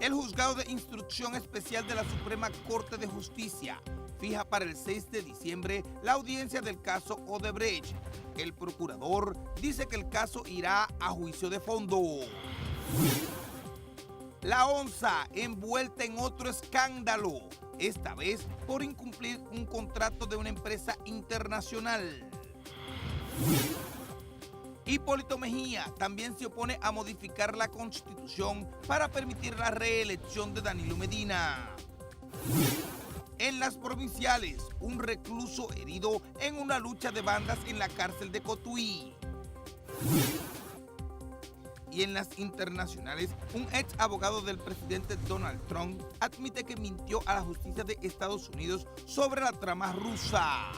El Juzgado de Instrucción Especial de la Suprema Corte de Justicia fija para el 6 de diciembre la audiencia del caso Odebrecht. El procurador dice que el caso irá a juicio de fondo. La ONSA envuelta en otro escándalo, esta vez por incumplir un contrato de una empresa internacional. Hipólito Mejía también se opone a modificar la Constitución para permitir la reelección de Danilo Medina. En las provinciales, un recluso herido en una lucha de bandas en la cárcel de Cotuí. Y en las internacionales, un ex abogado del presidente Donald Trump admite que mintió a la justicia de Estados Unidos sobre la trama rusa.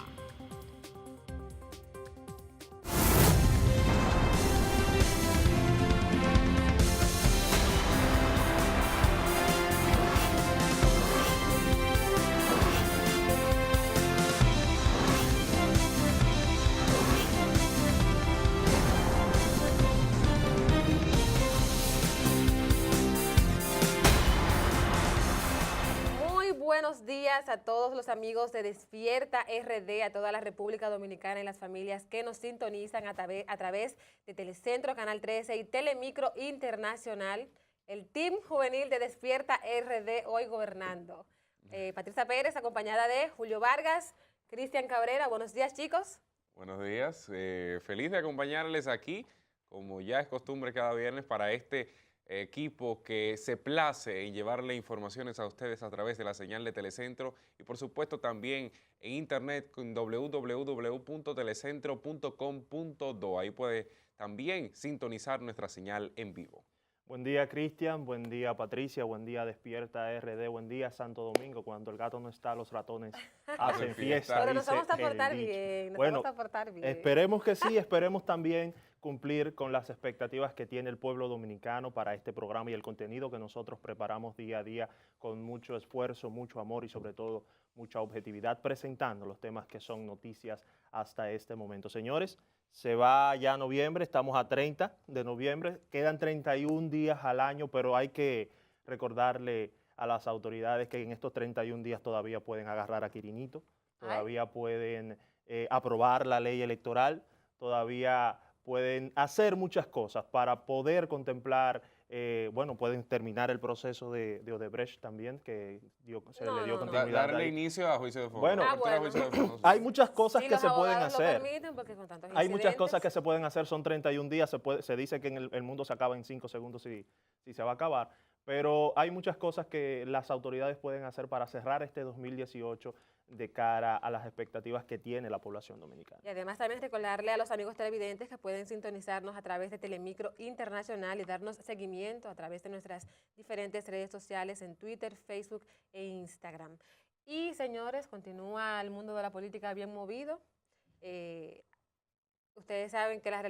Buenos días a todos los amigos de Despierta RD, a toda la República Dominicana y las familias que nos sintonizan a través de Telecentro, Canal 13 y Telemicro Internacional. El Team Juvenil de Despierta RD hoy gobernando. Patricia Pérez, acompañada de Julio Vargas, Cristian Cabrera. Buenos días, chicos. Buenos días. Feliz de acompañarles aquí, como ya es costumbre cada viernes, para este equipo que se place en llevarle informaciones a ustedes a través de la señal de Telecentro y por supuesto también en internet con www.telecentro.com.do. Ahí puede también sintonizar nuestra señal en vivo. Buen día, Cristian, buen día, Patricia, buen día, Despierta RD, buen día, Santo Domingo. Cuando el gato no está, los ratones hacen fiesta. Pero nos vamos a portar bien, Esperemos que sí, esperemos también cumplir con las expectativas que tiene el pueblo dominicano para este programa y el contenido que nosotros preparamos día a día con mucho esfuerzo, mucho amor y sobre todo mucha objetividad, presentando los temas que son noticias hasta este momento. Señores, se va ya noviembre, estamos a 30 de noviembre, quedan 31 días al año, pero hay que recordarle a las autoridades que en estos 31 días todavía pueden agarrar a Quirinito, todavía pueden aprobar la ley electoral, todavía pueden hacer muchas cosas para poder contemplar, pueden terminar el proceso de Odebrecht también, que se le dio continuidad. Darle inicio a juicio de fondo. Bueno, hay muchas cosas que se pueden hacer. Hay muchas cosas que se pueden hacer, son 31 días, se dice que el mundo se acaba en 5 segundos si se va a acabar, pero hay muchas cosas que las autoridades pueden hacer para cerrar este 2018 de cara a las expectativas que tiene la población dominicana. Y además también recordarle a los amigos televidentes que pueden sintonizarnos a través de Telemicro Internacional y darnos seguimiento a través de nuestras diferentes redes sociales en Twitter, Facebook e Instagram. Y señores, continúa el mundo de la política bien movido. Ustedes saben que la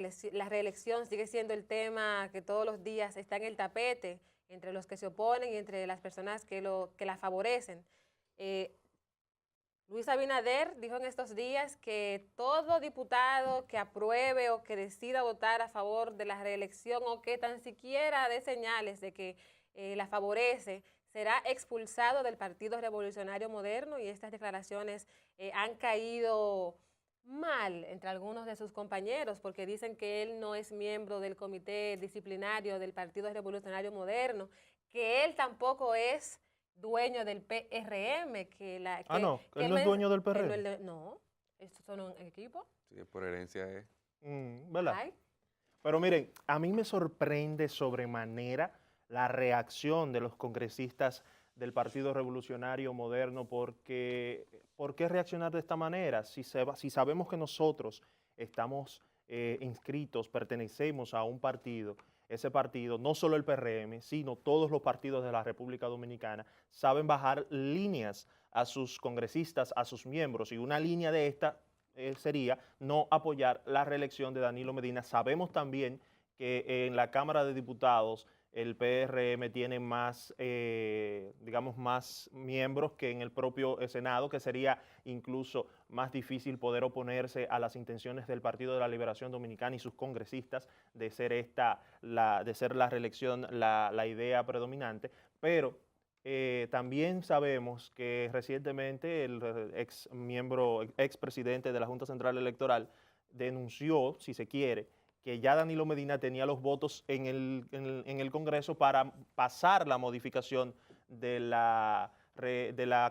reelección sigue siendo el tema que todos los días está en el tapete entre los que se oponen y entre las personas que la favorecen. Luis Abinader dijo en estos días que todo diputado que apruebe o que decida votar a favor de la reelección o que tan siquiera dé señales de que la favorece, será expulsado del Partido Revolucionario Moderno, y estas declaraciones han caído mal entre algunos de sus compañeros porque dicen que él no es miembro del comité disciplinario del Partido Revolucionario Moderno, que él tampoco es dueño del PRM, él no es dueño del PRM. No, estos son un equipo. Sí, por herencia es. ¿Verdad? Ay. Pero miren, a mí me sorprende sobremanera la reacción de los congresistas del Partido Revolucionario Moderno, porque ¿por qué reaccionar de esta manera? Si sabemos que nosotros estamos inscritos, pertenecemos a un partido, ese partido, no solo el PRM, sino todos los partidos de la República Dominicana, saben bajar líneas a sus congresistas, a sus miembros, y una línea de esta sería no apoyar la reelección de Danilo Medina. Sabemos también que en la Cámara de Diputados el PRM tiene más, más miembros que en el propio Senado, que sería incluso más difícil poder oponerse a las intenciones del Partido de la Liberación Dominicana y sus congresistas de ser la reelección la idea predominante. Pero también sabemos que recientemente el expresidente de la Junta Central Electoral denunció, si se quiere, que ya Danilo Medina tenía los votos en el Congreso para pasar la modificación de la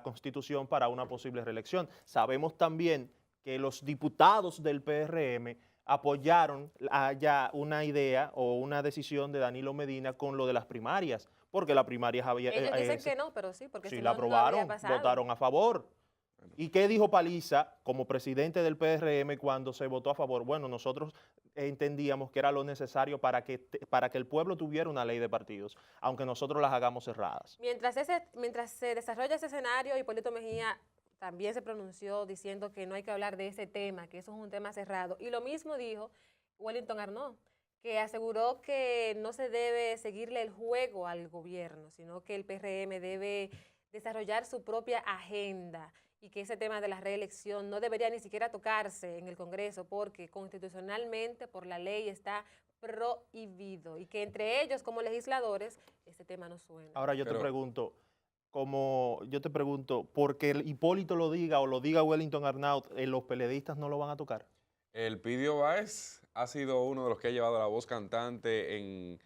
Constitución para una posible reelección. Sabemos también que los diputados del PRM apoyaron ya una idea o una decisión de Danilo Medina con lo de las primarias, porque las primarias había... Ellos dicen que no, pero sí, porque si si la no, no aprobaron, habría pasado. votaron a favor. ¿Y qué dijo Paliza como presidente del PRM cuando se votó a favor? Bueno, nosotros entendíamos que era lo necesario para que el pueblo tuviera una ley de partidos, aunque nosotros las hagamos cerradas. Mientras se desarrolla ese escenario, Hipólito Mejía también se pronunció diciendo que no hay que hablar de ese tema, que eso es un tema cerrado. Y lo mismo dijo Wellington Arnaud, que aseguró que no se debe seguirle el juego al gobierno, sino que el PRM debe desarrollar su propia agenda y que ese tema de la reelección no debería ni siquiera tocarse en el Congreso porque constitucionalmente por la ley está prohibido y que entre ellos como legisladores ese tema no suena. Ahora yo te pregunto, porque el Hipólito lo diga o lo diga Wellington Arnaud, ¿los peledeístas no lo van a tocar? El Pidio Báez ha sido uno de los que ha llevado la voz cantante en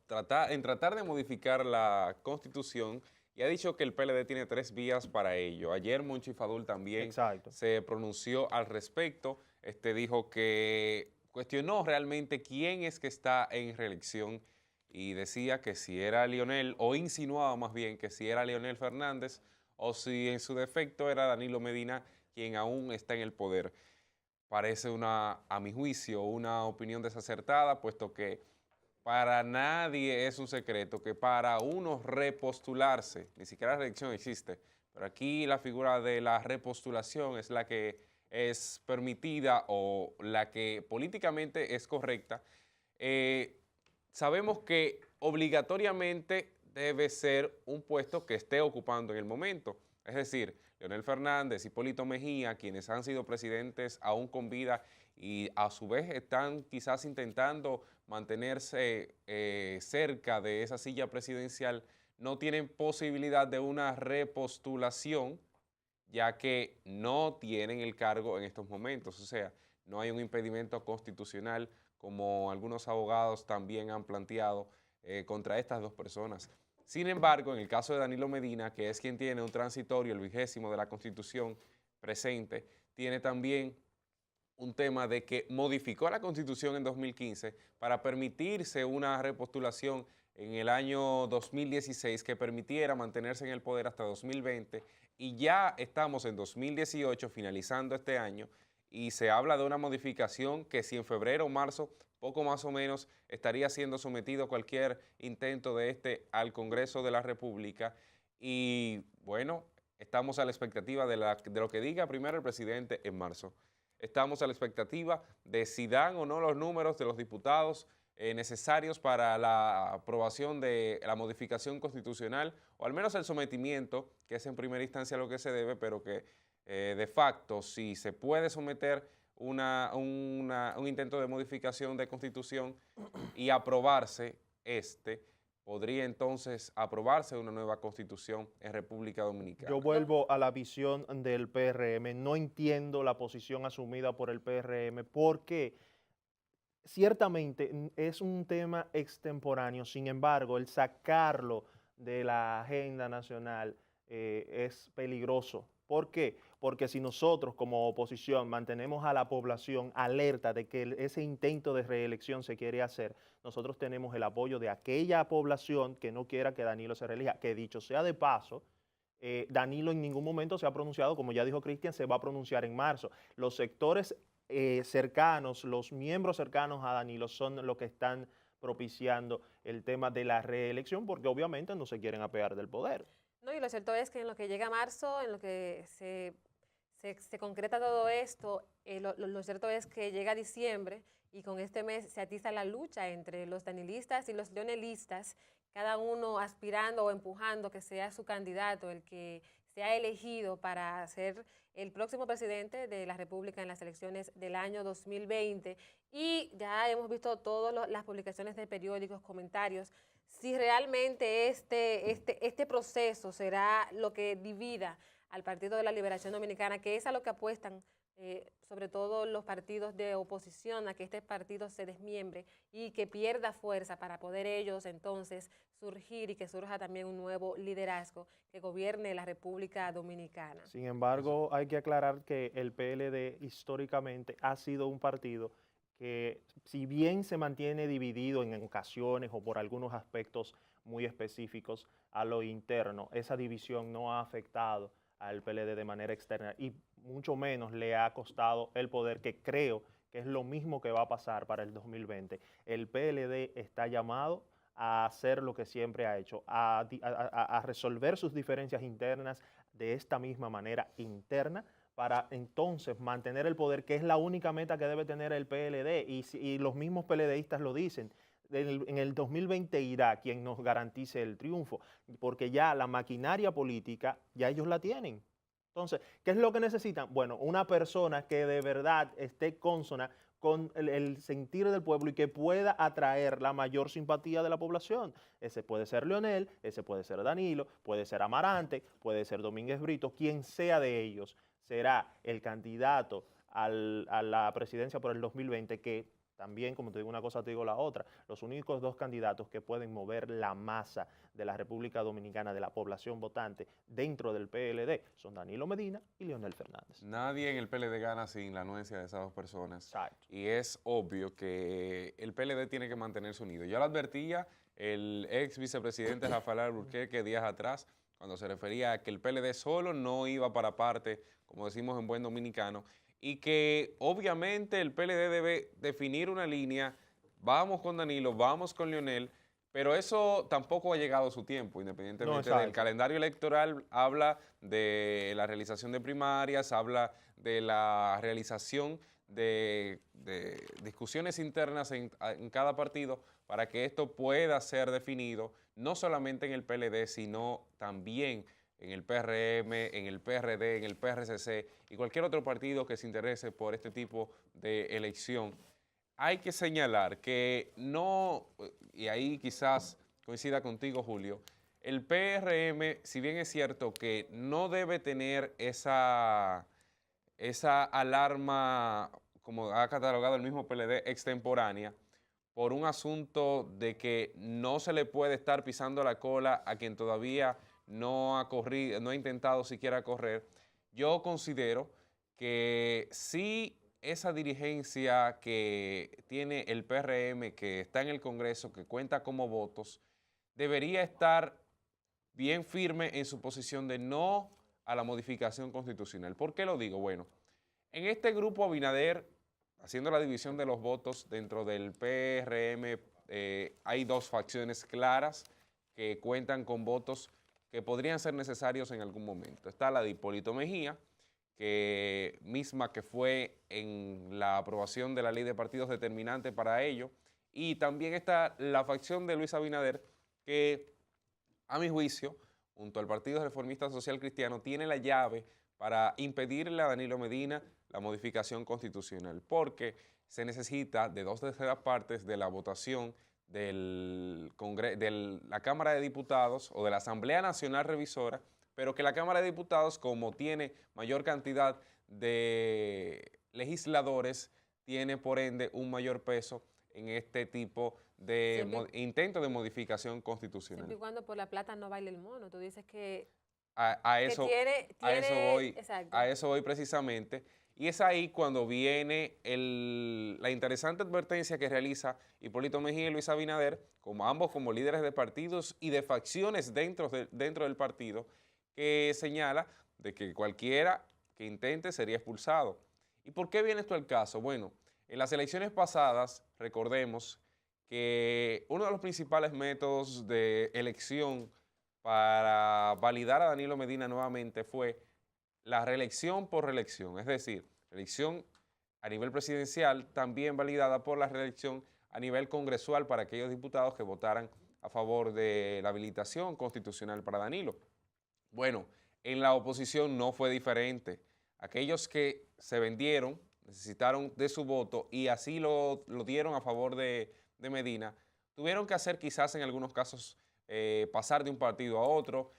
tratar de modificar la Constitución y ha dicho que el PLD tiene 3 vías para ello. Ayer Monchi Fadul también se pronunció al respecto. Dijo que cuestionó realmente quién es que está en reelección y decía que si era Leonel, o insinuaba más bien que si era Leonel Fernández o si en su defecto era Danilo Medina quien aún está en el poder. Parece a mi juicio, una opinión desacertada, puesto que para nadie es un secreto que para uno repostularse, ni siquiera la reelección existe, pero aquí la figura de la repostulación es la que es permitida o la que políticamente es correcta. Sabemos que obligatoriamente debe ser un puesto que esté ocupando en el momento, es decir, Leonel Fernández, Hipólito Mejía, quienes han sido presidentes aún con vida y a su vez están quizás intentando mantenerse cerca de esa silla presidencial, no tienen posibilidad de una repostulación, ya que no tienen el cargo en estos momentos. O sea, no hay un impedimento constitucional, como algunos abogados también han planteado contra estas dos personas. Sin embargo, en el caso de Danilo Medina, que es quien tiene un transitorio, el 20º de la Constitución presente, tiene también un tema de que modificó la Constitución en 2015 para permitirse una repostulación en el año 2016 que permitiera mantenerse en el poder hasta 2020 y ya estamos en 2018 finalizando este año y se habla de una modificación que si en febrero o marzo, poco más o menos, estaría siendo sometido cualquier intento de al Congreso de la República y bueno, estamos a la expectativa de lo que diga primero el presidente en marzo. Estamos a la expectativa de si dan o no los números de los diputados necesarios para la aprobación de la modificación constitucional o al menos el sometimiento, que es en primera instancia lo que se debe, pero que de facto si se puede someter un intento de modificación de constitución y aprobarse podría entonces aprobarse una nueva constitución en República Dominicana. Yo vuelvo a la visión del PRM. No entiendo la posición asumida por el PRM porque ciertamente es un tema extemporáneo. Sin embargo, el sacarlo de la agenda nacional es peligroso. ¿Por qué? Porque si nosotros como oposición mantenemos a la población alerta de que ese intento de reelección se quiere hacer, nosotros tenemos el apoyo de aquella población que no quiera que Danilo se reelija, que dicho sea de paso, Danilo en ningún momento se ha pronunciado, como ya dijo Cristian, se va a pronunciar en marzo. Los sectores cercanos, los miembros cercanos a Danilo son los que están propiciando el tema de la reelección porque obviamente no se quieren apear del poder. No, y lo cierto es que en lo que llega marzo, en lo que se concreta todo esto, lo cierto es que llega diciembre y con este mes se atiza la lucha entre los danilistas y los leonelistas, cada uno aspirando o empujando que sea su candidato el que sea elegido para ser el próximo presidente de la República en las elecciones del año 2020. Y ya hemos visto todas las publicaciones de periódicos, comentarios. si realmente este proceso será lo que divida al Partido de la Liberación Dominicana, que es a lo que apuestan sobre todo los partidos de oposición, a que este partido se desmiembre y que pierda fuerza para poder ellos entonces surgir y que surja también un nuevo liderazgo que gobierne la República Dominicana. Sin embargo, hay que aclarar que el PLD históricamente ha sido un partido que, si bien se mantiene dividido en ocasiones o por algunos aspectos muy específicos a lo interno, esa división no ha afectado al PLD de manera externa y mucho menos le ha costado el poder, que creo que es lo mismo que va a pasar para el 2020. El PLD está llamado a hacer lo que siempre ha hecho, a resolver sus diferencias internas de esta misma manera interna, para entonces mantener el poder, que es la única meta que debe tener el PLD, y los mismos PLDistas lo dicen. En el 2020 irá quien nos garantice el triunfo, porque ya la maquinaria política, ya ellos la tienen. Entonces, ¿qué es lo que necesitan? Bueno, una persona que de verdad esté consona con el sentir del pueblo y que pueda atraer la mayor simpatía de la población. Ese puede ser Leonel, ese puede ser Danilo, puede ser Amarante, puede ser Domínguez Brito, quien sea de ellos será el candidato a la presidencia por el 2020, que también, como te digo una cosa, te digo la otra. Los únicos dos candidatos que pueden mover la masa de la República Dominicana, de la población votante, dentro del PLD, son Danilo Medina y Leonel Fernández. Nadie en el PLD gana sin la anuencia de esas dos personas. Exacto. Y es obvio que el PLD tiene que mantenerse unido. Yo lo advertía el ex vicepresidente Rafael Alburquerque días atrás, cuando se refería a que el PLD solo no iba para parte, como decimos en buen dominicano, y que obviamente el PLD debe definir una línea, vamos con Danilo, vamos con Leonel, pero eso tampoco ha llegado a su tiempo, independientemente del calendario electoral. Habla de la realización de primarias, habla de la realización de discusiones internas en cada partido para que esto pueda ser definido, no solamente en el PLD, sino también en el PRM, en el PRD, en el PRCC y cualquier otro partido que se interese por este tipo de elección. Hay que señalar que no, y ahí quizás coincida contigo, Julio, el PRM, si bien es cierto que no debe tener esa alarma, como ha catalogado el mismo PLD, extemporánea, por un asunto de que no se le puede estar pisando la cola a quien todavía no ha corrido, no ha intentado siquiera correr. Yo considero que sí, esa dirigencia que tiene el PRM, que está en el Congreso, que cuenta como votos, debería estar bien firme en su posición de no a la modificación constitucional. ¿Por qué lo digo? Bueno, en este grupo Abinader, haciendo la división de los votos dentro del PRM, hay dos facciones claras que cuentan con votos que podrían ser necesarios en algún momento. Está la de Hipólito Mejía, que fue en la aprobación de la ley de partidos determinante para ello, y también está la facción de Luis Abinader, que a mi juicio, junto al Partido Reformista Social Cristiano, tiene la llave para impedirle a Danilo Medina la modificación constitucional, porque se necesita de 2/3 partes de la votación de la Cámara de Diputados o de la Asamblea Nacional Revisora, pero que la Cámara de Diputados, como tiene mayor cantidad de legisladores, tiene por ende un mayor peso en este tipo de intento de modificación constitucional. Siempre y cuando por la plata no baile el mono. Tú dices que a eso voy precisamente. Y es ahí cuando viene la interesante advertencia que realiza Hipólito Mejía y Luis Abinader, ambos como líderes de partidos y de facciones dentro del partido, que señala de que cualquiera que intente sería expulsado. ¿Y por qué viene esto al caso? Bueno, en las elecciones pasadas, recordemos que uno de los principales métodos de elección para validar a Danilo Medina nuevamente fue la reelección por reelección, es decir, reelección a nivel presidencial, también validada por la reelección a nivel congresual para aquellos diputados que votaran a favor de la habilitación constitucional para Danilo. Bueno, en la oposición no fue diferente. Aquellos que se vendieron, necesitaron de su voto y así lo dieron a favor de Medina, tuvieron que hacer quizás en algunos casos pasar de un partido a otro,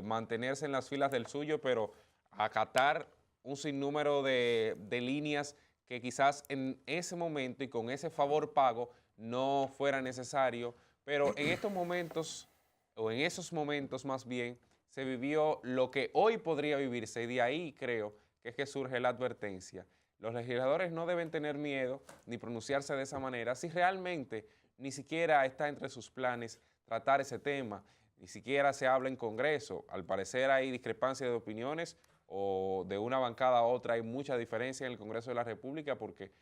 mantenerse en las filas del suyo, pero acatar un sinnúmero de líneas que quizás en ese momento y con ese favor pago no fuera necesario, pero en estos momentos, o en esos momentos más bien, se vivió lo que hoy podría vivirse, y de ahí creo que es que surge la advertencia. Los legisladores no deben tener miedo ni pronunciarse de esa manera si realmente ni siquiera está entre sus planes tratar ese tema, ni siquiera se habla en Congreso. Al parecer hay discrepancia de opiniones o de una bancada a otra hay mucha diferencia en el Congreso de la República porque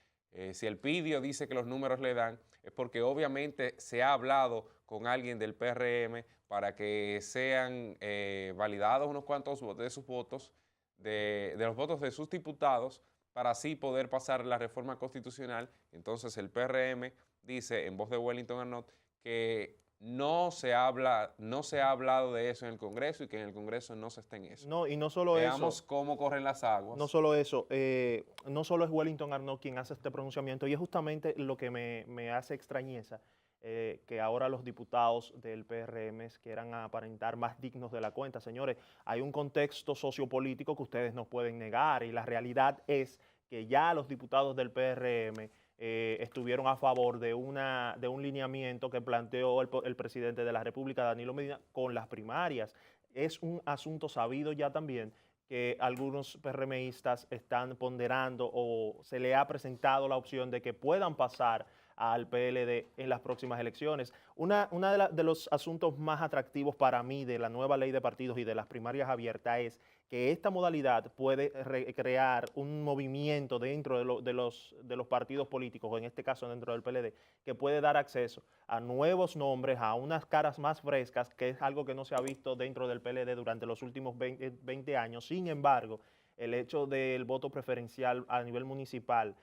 si el PIDIO dice que los números le dan es porque obviamente se ha hablado con alguien del PRM para que sean validados unos cuantos de sus votos, de los votos de sus diputados, para así poder pasar la reforma constitucional. Entonces el PRM dice en voz de Wellington Arnott que no se ha hablado de eso en el Congreso y que en el Congreso no se está en eso. No, y no solo Veamos eso. cómo corren las aguas. No solo eso, no solo es Wellington Arnott quien hace este pronunciamiento, y es justamente lo que me hace extrañeza, que ahora los diputados del PRM quieran aparentar más dignos de la cuenta. Señores, hay un contexto sociopolítico que ustedes no pueden negar, y la realidad es que ya los diputados del PRM estuvieron a favor de un lineamiento que planteó el presidente de la República, Danilo Medina, con las primarias. Es un asunto sabido ya también que algunos PRMistas están ponderando o se le ha presentado la opción de que puedan pasar al PLD en las próximas elecciones. Uno de los asuntos más atractivos para mí de la nueva ley de partidos y de las primarias abiertas es que esta modalidad puede crear un movimiento dentro de los partidos políticos, o en este caso dentro del PLD, que puede dar acceso a nuevos nombres, a unas caras más frescas, que es algo que no se ha visto dentro del PLD durante los últimos 20 años. Sin embargo, el hecho del voto preferencial a nivel municipal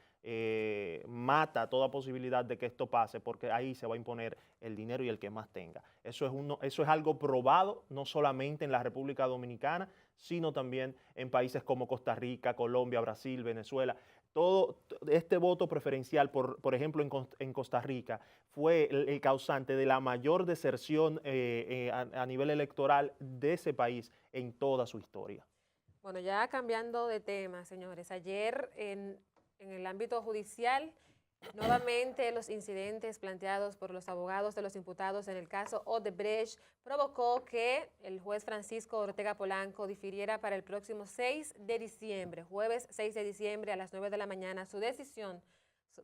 mata toda posibilidad de que esto pase, porque ahí se va a imponer el dinero y el que más tenga. Eso es algo probado no solamente en la República Dominicana, sino también en países como Costa Rica, Colombia, Brasil, Venezuela. Todo este voto preferencial, por ejemplo, en Costa Rica, fue el causante de la mayor deserción a nivel electoral de ese país en toda su historia. Bueno, ya cambiando de tema, señores, ayer en el ámbito judicial, nuevamente los incidentes planteados por los abogados de los imputados en el caso Odebrecht provocó que el juez Francisco Ortega Polanco difiriera para el próximo 6 de diciembre, jueves 6 de diciembre a las 9 de la mañana, su decisión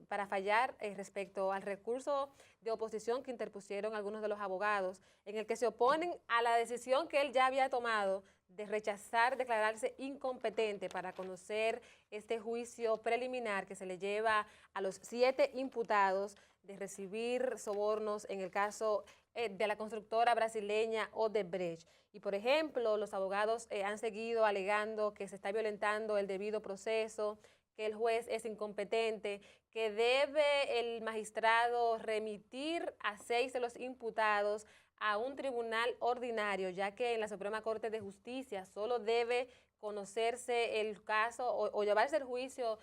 para fallar respecto al recurso de oposición que interpusieron algunos de los abogados, en el que se oponen a la decisión que él ya había tomado de rechazar declararse incompetente para conocer este juicio preliminar que se le lleva a los 7 imputados de recibir sobornos en el caso de la constructora brasileña Odebrecht. Y, por ejemplo, los abogados han seguido alegando que se está violentando el debido proceso, que el juez es incompetente, que debe el magistrado remitir a 6 de los imputados a un tribunal ordinario, ya que en la Suprema Corte de Justicia solo debe conocerse el caso o llevarse el juicio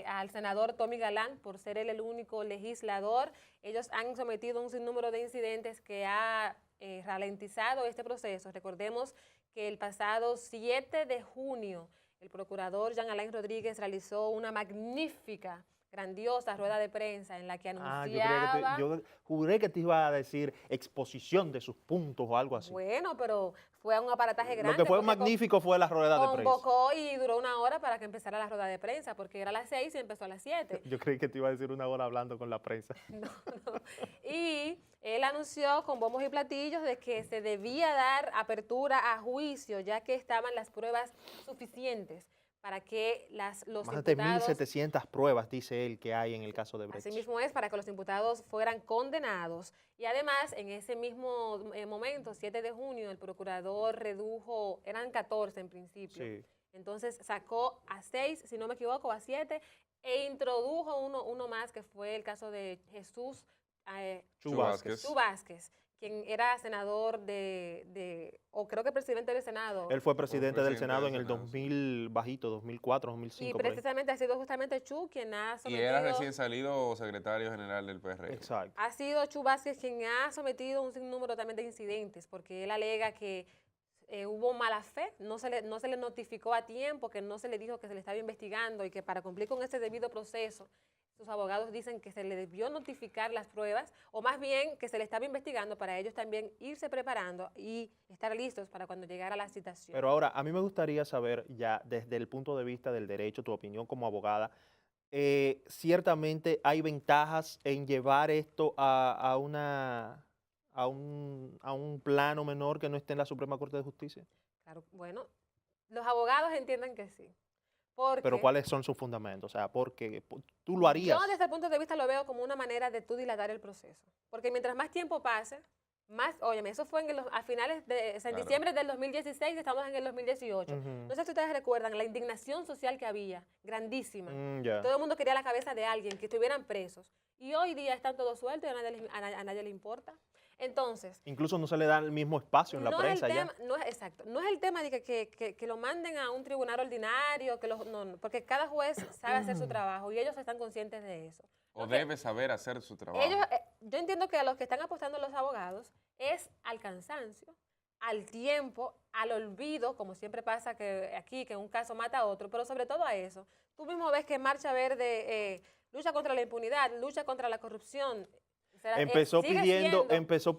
al senador Tommy Galán por ser él el único legislador. Ellos han sometido un sinnúmero de incidentes que ha ralentizado este proceso. Recordemos que el pasado 7 de junio el procurador Jean Alain Rodríguez realizó una magnífica, grandiosa rueda de prensa en la que anunciaba... Yo juré que te iba a decir exposición de sus puntos o algo así. Bueno, pero fue un aparataje grande. Lo que fue magnífico fue la rueda de prensa. Convocó y duró 1 hora para que empezara la rueda de prensa, porque era a las 6 y empezó a las 7. Yo creí que te iba a decir 1 hora hablando con la prensa. No. Y él anunció con bombos y platillos de que se debía dar apertura a juicio, ya que estaban las pruebas suficientes para que los Más imputados... de 1.700 pruebas, dice él, que hay en el caso de Brecht. Así mismo es, para que los imputados fueran condenados. Y además, en ese mismo momento, 7 de junio, el procurador redujo, eran 14 en principio. Sí. Entonces sacó a 6, si no me equivoco, a 7, e introdujo uno más, que fue el caso de Jesús Chu Vázquez. Chu Vázquez, quien era senador o creo que presidente del Senado. Él fue presidente del presidente Senado del en el Senado, 2000, bajito, 2004, 2005. Y por ahí. precisamente ha sido justamente Chu quien ha Y sometido. era recién salido secretario general del PRM. Exacto. Ha sido Chu Vázquez quien ha sometido un sinnúmero también de incidentes, porque él alega que hubo mala fe, no se le notificó a tiempo, que no se le dijo que se le estaba investigando y que para cumplir con ese debido proceso, sus abogados dicen que se le debió notificar las pruebas, o más bien que se le estaba investigando para ellos también irse preparando y estar listos para cuando llegara la citación. Pero ahora, a mí me gustaría saber ya desde el punto de vista del derecho, tu opinión como abogada. Ciertamente hay ventajas en llevar esto a un plano menor que no esté en la Suprema Corte de Justicia. Claro, bueno, los abogados entienden que sí. Porque Pero ¿cuáles son sus fundamentos? O sea, porque tú lo harías. yo desde el punto de vista lo veo como una manera de tú dilatar el proceso. Porque mientras más tiempo pase, más, óyeme, eso fue a finales de, o sea, en Claro. diciembre del 2016, estamos en el 2018. No sé si ustedes recuerdan la indignación social que había, grandísima. Ya. Todo el mundo quería la cabeza de alguien, que estuvieran presos. Y hoy día están todos sueltos y a nadie le importa. Entonces, Incluso no se le da el mismo espacio en la no prensa es el ya. tema, exacto, no es el tema de que lo manden a un tribunal ordinario, no, porque cada juez sabe hacer su trabajo y ellos están conscientes de eso. O Lo que debe saber hacer su trabajo. yo entiendo que a los que están apostando los abogados es al cansancio, al tiempo, al olvido, como siempre pasa que aquí, que un caso mata a otro, pero sobre todo a eso. Tú mismo ves que Marcha Verde lucha contra la impunidad, lucha contra la corrupción. O sea, Empezó sigue pidiendo siendo empezó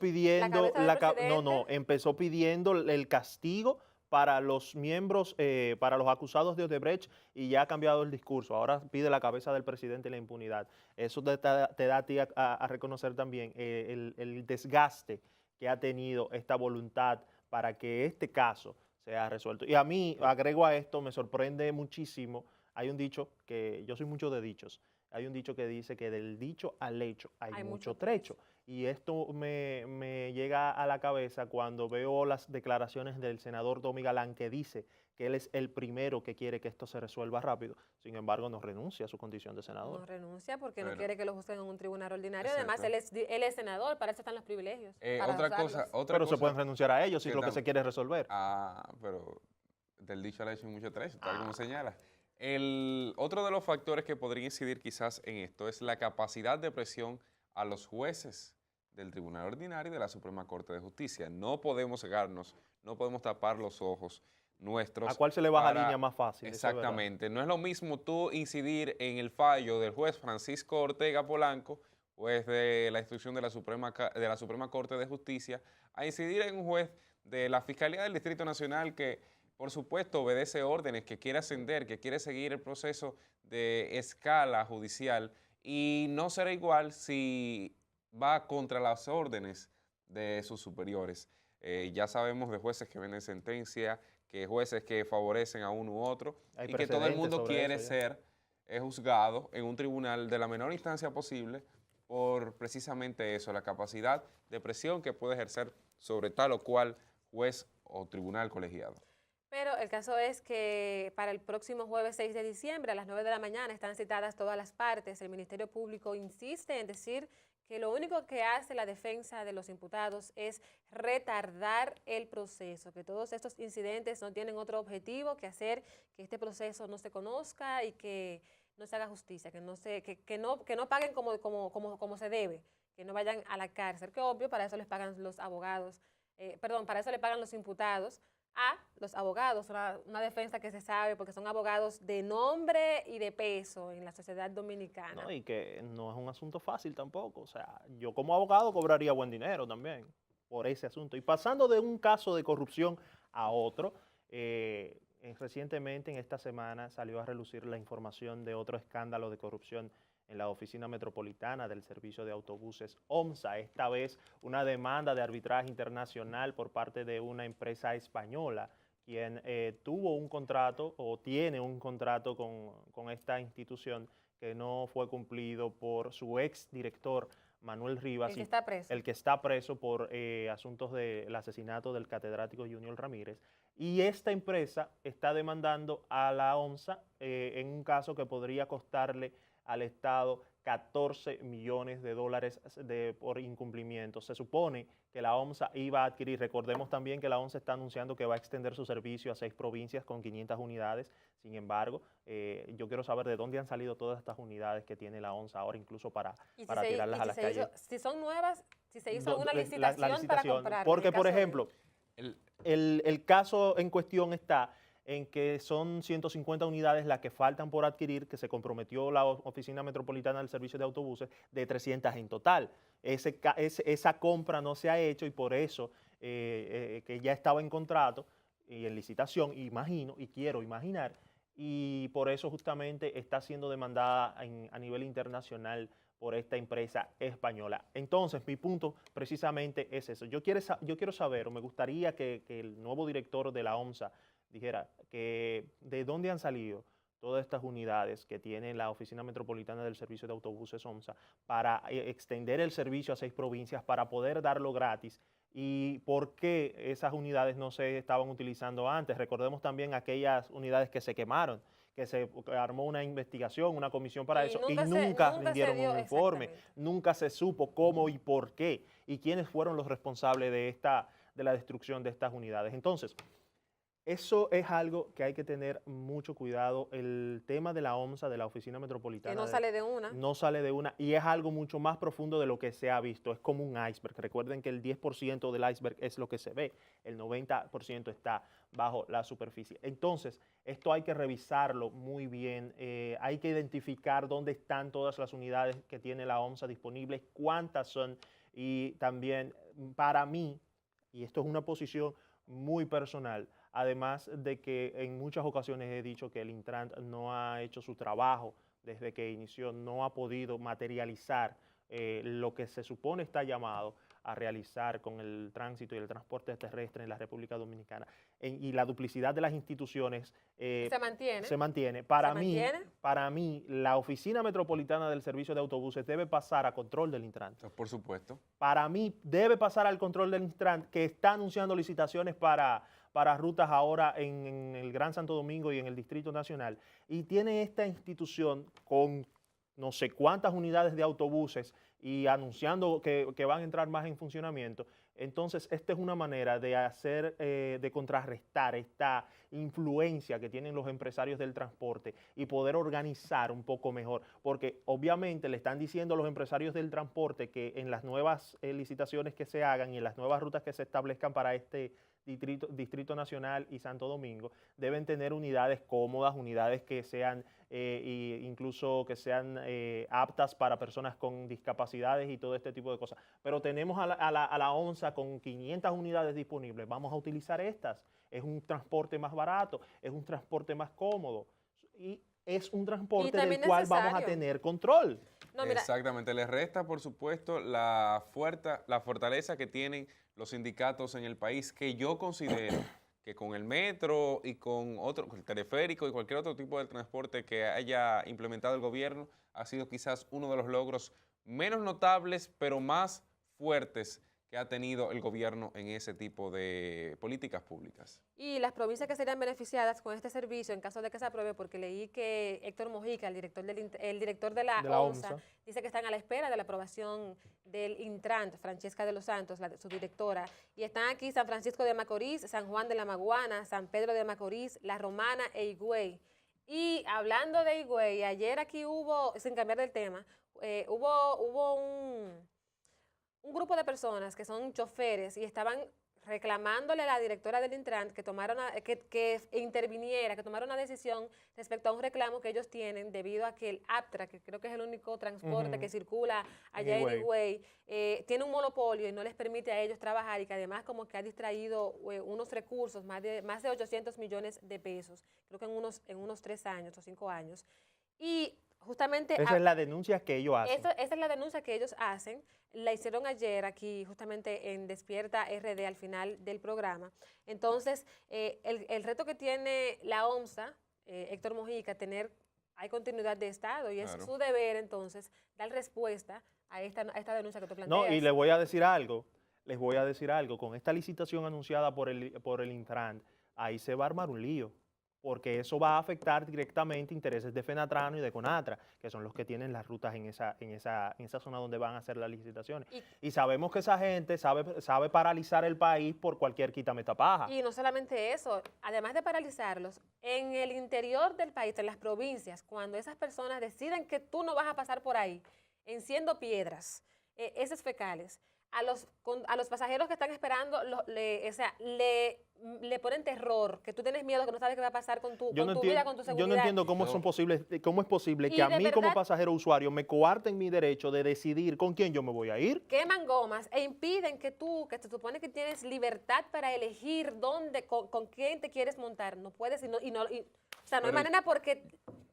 pidiendo el castigo para los miembros, para los acusados de Odebrecht, y ya ha cambiado el discurso. Ahora pide la cabeza del presidente y la impunidad. Eso te da a ti a reconocer también el desgaste que ha tenido esta voluntad para que este caso sea resuelto. Y a mí, agrego a esto, me sorprende muchísimo. Hay un dicho, que yo soy mucho de dichos, hay un dicho que dice que del dicho al hecho hay mucho trecho. Y esto me llega a la cabeza cuando veo las declaraciones del senador Domi Galán, que dice que él es el primero que quiere que esto se resuelva rápido. Sin embargo, no renuncia a su condición de senador. No renuncia porque no Bueno. quiere que lo juzguen en un tribunal ordinario. Exacto. Además, él es senador, para eso están los privilegios. para Otra usarlos. cosa, Pero se pueden renunciar a ellos si que lo que se quiere es resolver. pero del dicho al hecho hay mucho trecho, tal como señala. Otro de los factores que podría incidir quizás en esto es la capacidad de presión a los jueces del Tribunal Ordinario y de la Suprema Corte de Justicia. No podemos cegarnos, no podemos tapar los ojos nuestros. ¿A cuál se le baja línea más fácil? Exactamente. No es lo mismo tú incidir en el fallo del juez Francisco Ortega Polanco, juez de la instrucción de la Suprema Corte de Justicia, a incidir en un juez de la Fiscalía del Distrito Nacional que, por supuesto, obedece órdenes, que quiere ascender, que quiere seguir el proceso de escala judicial, y no será igual si va contra las órdenes de sus superiores. Ya sabemos de jueces que venden sentencia, que jueces que favorecen a uno u otro, y que todo el mundo quiere ser juzgado en un tribunal de la menor instancia posible por precisamente eso, la capacidad de presión que puede ejercer sobre tal o cual juez o tribunal colegiado. Pero el caso es que para el próximo jueves 6 de diciembre a las 9 de la mañana están citadas todas las partes. El Ministerio Público insiste en decir que lo único que hace la defensa de los imputados es retardar el proceso, que todos estos incidentes no tienen otro objetivo que hacer que este proceso no se conozca y que no se haga justicia, que no paguen como se debe, que no vayan a la cárcel, que obvio para eso les pagan los abogados, para eso le pagan los imputados a los abogados, una defensa que se sabe porque son abogados de nombre y de peso en la sociedad dominicana. No, y que no es un asunto fácil tampoco. O sea, yo como abogado cobraría buen dinero también por ese asunto. Y pasando de un caso de corrupción a otro, recientemente en esta semana salió a relucir la información de otro escándalo de corrupción en la Oficina Metropolitana del Servicio de Autobuses OMSA, esta vez una demanda de arbitraje internacional por parte de una empresa española, quien tuvo un contrato o tiene un contrato con esta institución que no fue cumplido por su ex director Manuel Rivas. El que está preso. El que está preso por asuntos del asesinato del catedrático Junior Ramírez. Y esta empresa está demandando a la OMSA en un caso que podría costarle al Estado 14 millones de dólares por incumplimiento. Se supone que la OMSA iba a adquirir, recordemos también que la OMSA está anunciando que va a extender su servicio a 6 provincias con 500 unidades. Sin embargo, yo quiero saber de dónde han salido todas estas unidades que tiene la OMSA ahora, incluso para tirarlas a las calles. Si son nuevas, si se hizo una licitación para comprar. Porque, por ejemplo, el caso en cuestión está en que son 150 unidades las que faltan por adquirir, que se comprometió la Oficina Metropolitana del Servicio de Autobuses, de 300 en total. Esa compra no se ha hecho y por eso que ya estaba en contrato y en licitación, imagino, y quiero imaginar, y por eso justamente está siendo demandada a nivel internacional por esta empresa española. Entonces, mi punto precisamente es eso. Yo quiero saber, o me gustaría que el nuevo director de la OMSA dijera que de dónde han salido todas estas unidades que tiene la Oficina Metropolitana del Servicio de Autobuses OMSA para extender el servicio a 6 provincias para poder darlo gratis, y por qué esas unidades no se estaban utilizando antes. Recordemos también aquellas unidades que se quemaron, que se armó una investigación, una comisión para eso, y nunca rindieron un informe, nunca se supo cómo y por qué, y quiénes fueron los responsables de la destrucción de estas unidades. Entonces, eso es algo que hay que tener mucho cuidado. El tema de la OMSA, de la Oficina Metropolitana. Que no sale de una. No sale de una, y es algo mucho más profundo de lo que se ha visto. Es como un iceberg. Recuerden que el 10% del iceberg es lo que se ve. El 90% está bajo la superficie. Entonces, esto hay que revisarlo muy bien. Hay que identificar dónde están todas las unidades que tiene la OMSA disponibles, cuántas son. Y también, para mí, y esto es una posición muy personal, además de que en muchas ocasiones he dicho que el Intran no ha hecho su trabajo desde que inició, no ha podido materializar lo que se supone está llamado a realizar con el tránsito y el transporte terrestre en la República Dominicana. Y la duplicidad de las instituciones se mantiene. Para mí, la Oficina Metropolitana del Servicio de Autobuses debe pasar a control del Intran. Por supuesto. Para mí, debe pasar al control del Intran, que está anunciando licitaciones para rutas ahora en el Gran Santo Domingo y en el Distrito Nacional. Y tiene esta institución con no sé cuántas unidades de autobuses y anunciando que van a entrar más en funcionamiento. Entonces, esta es una manera de contrarrestar esta influencia que tienen los empresarios del transporte y poder organizar un poco mejor, porque obviamente le están diciendo a los empresarios del transporte que en las nuevas licitaciones que se hagan y en las nuevas rutas que se establezcan para este Distrito Nacional y Santo Domingo, deben tener unidades cómodas, unidades que sean incluso que sean aptas para personas con discapacidades y todo este tipo de cosas. Pero tenemos a la OMSA con 500 unidades disponibles, vamos a utilizar estas. Es un transporte más barato, es un transporte más cómodo y es un transporte del cual vamos a tener control. No, mira. Exactamente, les resta por supuesto la fortaleza que tienen los sindicatos en el país, que yo considero que con el metro y con el teleférico y cualquier otro tipo de transporte que haya implementado el gobierno, ha sido quizás uno de los logros menos notables, pero más fuertes que ha tenido el gobierno en ese tipo de políticas públicas. Y las provincias que serían beneficiadas con este servicio, en caso de que se apruebe, porque leí que Héctor Mojica, el director de la OMSA, dice que están a la espera de la aprobación del Intran, Francesca de los Santos, su directora, y están aquí San Francisco de Macorís, San Juan de la Maguana, San Pedro de Macorís, La Romana e Higüey. Y hablando de Higüey, ayer aquí hubo, sin cambiar del tema, hubo un grupo de personas que son choferes y estaban reclamándole a la directora del Intran que interviniera, que tomara una decisión respecto a un reclamo que ellos tienen debido a que el APTRA, que creo que es el único transporte que circula allá en Higüey, tiene un monopolio y no les permite a ellos trabajar, y que además como que ha distraído unos recursos, más de 800 millones de pesos, creo que en unos 3 años o 5 años. Y justamente esa es la denuncia que ellos hacen. Esa es la denuncia que ellos hacen. La hicieron ayer aquí justamente en Despierta RD al final del programa. Entonces, el reto que tiene la OMSA, Héctor Mojica, hay continuidad de Estado, y es su deber entonces dar respuesta a esta denuncia que tú planteas. No, y les voy a decir algo, con esta licitación anunciada por el Intran, ahí se va a armar un lío. porque eso va a afectar directamente intereses de Fenatrano y de Conatra, que son los que tienen las rutas en esa zona donde van a hacer las licitaciones. Y sabemos que esa gente sabe paralizar el país por cualquier quitametapaj. Y no solamente eso, además de paralizarlos, en el interior del país, en las provincias, cuando esas personas deciden que tú no vas a pasar por ahí, enciendo piedras, heces fecales, a los pasajeros que están esperando, le ponen terror, que tú tienes miedo, que no sabes qué va a pasar con tu vida, con tu seguridad. Yo no entiendo cómo es posible que a mí como pasajero usuario me coarten mi derecho de decidir con quién yo me voy a ir. Queman gomas e impiden que tú, que se supone que tienes libertad para elegir dónde, con quién te quieres montar. No puedes, o sea, no hay manera porque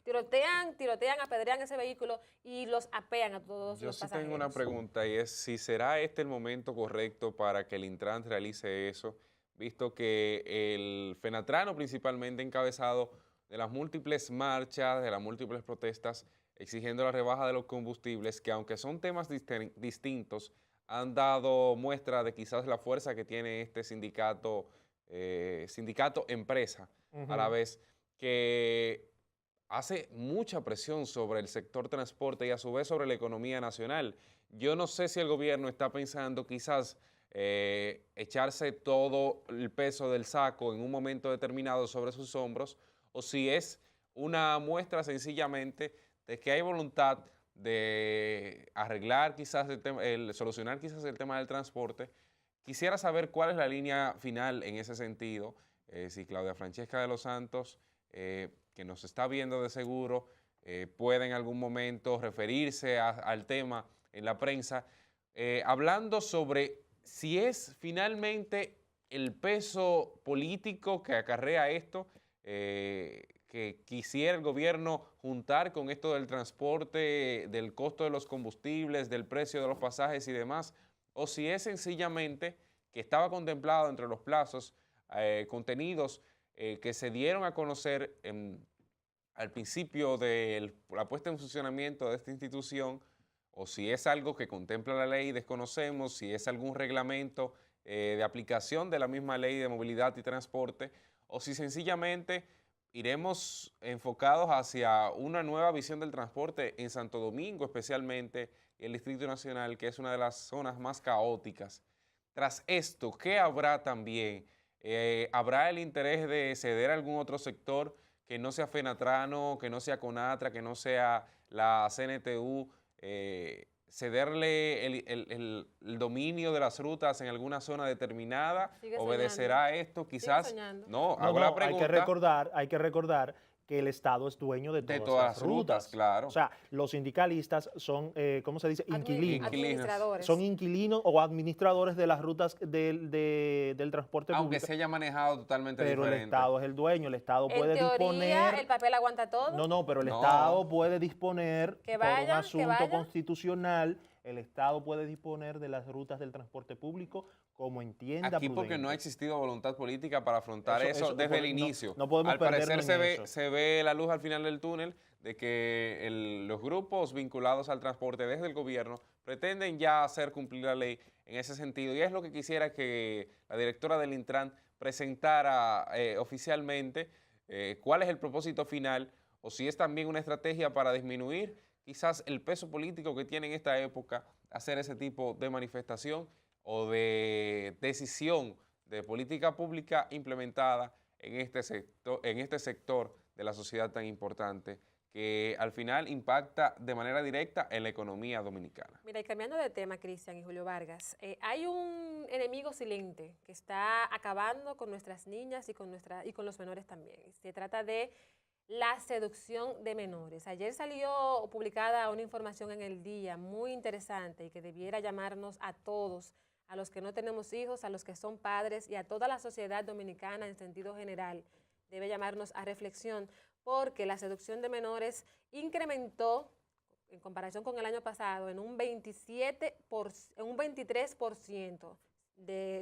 tirotean, apedrean ese vehículo y los apean a todos los pasajeros. Yo sí tengo una pregunta y es si será este el momento correcto para que el Intran realice eso, visto que el Fenatrano principalmente ha encabezado de las múltiples marchas, de las múltiples protestas, exigiendo la rebaja de los combustibles, que aunque son temas distintos, han dado muestra de quizás la fuerza que tiene este sindicato empresa, a la vez que hace mucha presión sobre el sector transporte y a su vez sobre la economía nacional. Yo no sé si el gobierno está pensando quizás echarse todo el peso del saco en un momento determinado sobre sus hombros, o si es una muestra sencillamente de que hay voluntad de arreglar quizás solucionar quizás el tema del transporte. Quisiera saber cuál es la línea final en ese sentido, si Claudia Francesca de los Santos, que nos está viendo de seguro, puede en algún momento referirse al tema en la prensa, hablando sobre si es finalmente el peso político que acarrea esto, que quisiera el gobierno juntar con esto del transporte, del costo de los combustibles, del precio de los pasajes y demás, o si es sencillamente que estaba contemplado entre los plazos contenidos que se dieron a conocer al principio de la puesta en funcionamiento de esta institución, o si es algo que contempla la ley, desconocemos, si es algún reglamento de aplicación de la misma ley de movilidad y transporte, o si sencillamente iremos enfocados hacia una nueva visión del transporte en Santo Domingo, especialmente el Distrito Nacional, que es una de las zonas más caóticas. Tras esto, ¿qué habrá también? ¿Habrá el interés de ceder a algún otro sector que no sea Fenatrano, que no sea Conatra, que no sea la CNTU, cederle el dominio de las rutas en alguna zona determinada? ¿Obedecerá esto? Quizás, hago la pregunta. Hay que recordar que el Estado es dueño de todas las rutas. Claro. O sea, los sindicalistas son, ¿cómo se dice? Inquilinos. Administradores. Son inquilinos o administradores de las rutas del transporte público. Aunque se haya manejado totalmente diferente. Pero el Estado es el dueño, el Estado puede disponer... el papel aguanta todo. No, pero el Estado puede disponer por un asunto constitucional, el Estado puede disponer de las rutas del transporte público como entienda aquí prudente. Porque no ha existido voluntad política para afrontar eso desde el inicio. No podemos al parecer eso. se ve la luz al final del túnel de que los grupos vinculados al transporte desde el gobierno pretenden ya hacer cumplir la ley en ese sentido. Y es lo que quisiera que la directora del Intran presentara oficialmente cuál es el propósito final o si es también una estrategia para disminuir quizás el peso político que tiene en esta época hacer ese tipo de manifestación o de decisión de política pública implementada en este sector de la sociedad tan importante que al final impacta de manera directa en la economía dominicana. Mira, y cambiando de tema, Cristian y Julio Vargas, hay un enemigo silente que está acabando con nuestras niñas y con los menores también. Se trata de la seducción de menores. Ayer salió publicada una información en El Día muy interesante y que debiera llamarnos a todos, a los que no tenemos hijos, a los que son padres y a toda la sociedad dominicana en sentido general. Debe llamarnos a reflexión porque la seducción de menores incrementó en comparación con el año pasado en un 23%.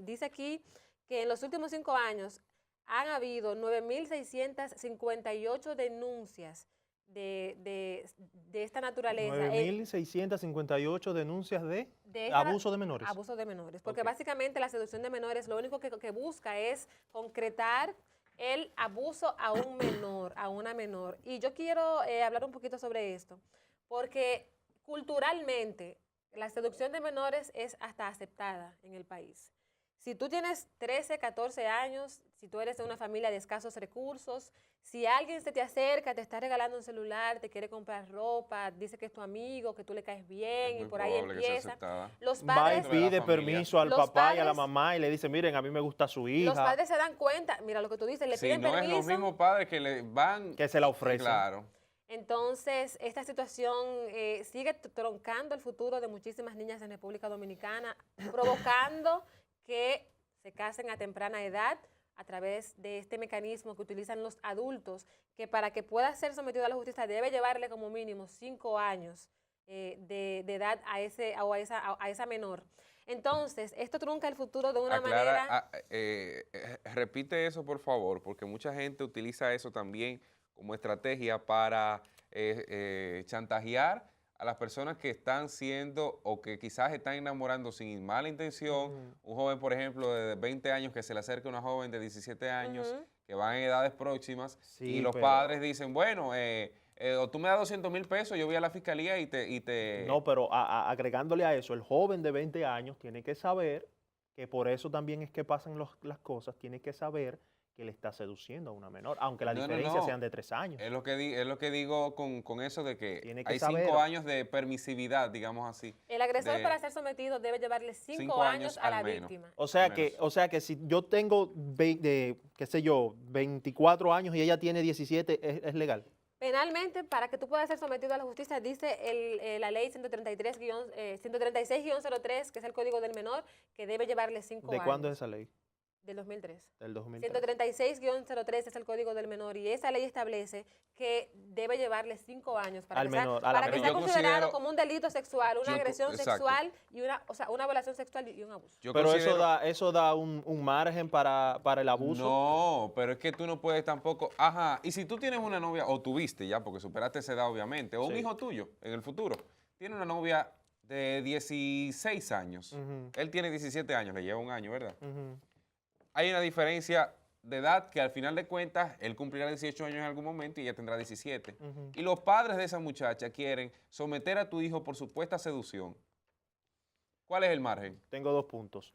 Dice aquí que en los últimos 5 años han habido 9.658 denuncias de esta naturaleza. 9.658 denuncias de abuso de menores. Abuso de menores, porque básicamente la seducción de menores lo único que busca es concretar el abuso a un menor, a una menor. Y yo quiero hablar un poquito sobre esto, porque culturalmente la seducción de menores es hasta aceptada en el país. Si tú tienes 13, 14 años, si tú eres de una familia de escasos recursos, si alguien se te acerca, te está regalando un celular, te quiere comprar ropa, dice que es tu amigo, que tú le caes bien y por ahí empieza. Los Va y padres, pide permiso al los papá y a la padres- mamá y le dice, miren, a mí me gusta su hija, los padres se dan cuenta, mira lo que tú dices, le Si piden no es permiso. los mismos padres que le van... que se la ofrecen. Claro. Entonces, esta situación sigue troncando el futuro de muchísimas niñas en República Dominicana, provocando que se casen a temprana edad a través de este mecanismo que utilizan los adultos, que para que pueda ser sometido a la justicia debe llevarle como mínimo 5 años de edad a esa menor. Entonces, esto trunca el futuro de una manera... Repite eso, por favor, porque mucha gente utiliza eso también como estrategia para chantajear a las personas que están siendo o que quizás están enamorando sin mala intención. Un joven, por ejemplo, de 20 años que se le acerca a una joven de 17 años que van en edades próximas Sí, y los pero- padres dicen, bueno, o tú me das 200,000 pesos, yo voy a la fiscalía y te... No, pero agregándole a eso, el joven de 20 años tiene que saber que por eso también es que pasan las cosas, tiene que saber que le está seduciendo a una menor, aunque la No, no, diferencia no. sean de 3 años. Es lo que digo con eso de que Tiene que hay saber. 5 años de permisividad, digamos así. El agresor de- para ser sometido debe llevarle 5 5 años a al la menos. víctima. O sea menos. que si yo tengo, qué sé yo, 24 años y ella tiene 17, es legal. Penalmente, para que tú puedas ser sometido a la justicia, dice la ley 136-03, que es el Código del Menor, que debe llevarle 5 ¿De años. cuándo es esa ley? Del 2003. Del 2003. 136-03 es el Código del Menor y esa ley establece que debe llevarle 5 años para Al que sea, menor, a la para que menor. sea Yo considerado considero- como un delito sexual, una yo co- agresión exacto. sexual y una violación sexual y un abuso. Yo Pero considero- eso da un margen para el abuso. No, pero es que tú no puedes tampoco... Ajá, y si tú tienes una novia, o tuviste ya, porque superaste esa edad obviamente, o un Sí. hijo tuyo en el futuro, tiene una novia de 16 años, Ujú. él tiene 17 años, le lleva un año, ¿verdad? Ujú. Hay una diferencia de edad que al final de cuentas él cumplirá 18 años en algún momento y ella tendrá 17. Ujú. Y los padres de esa muchacha quieren someter a tu hijo por supuesta seducción. ¿Cuál es el margen? Tengo 2 puntos.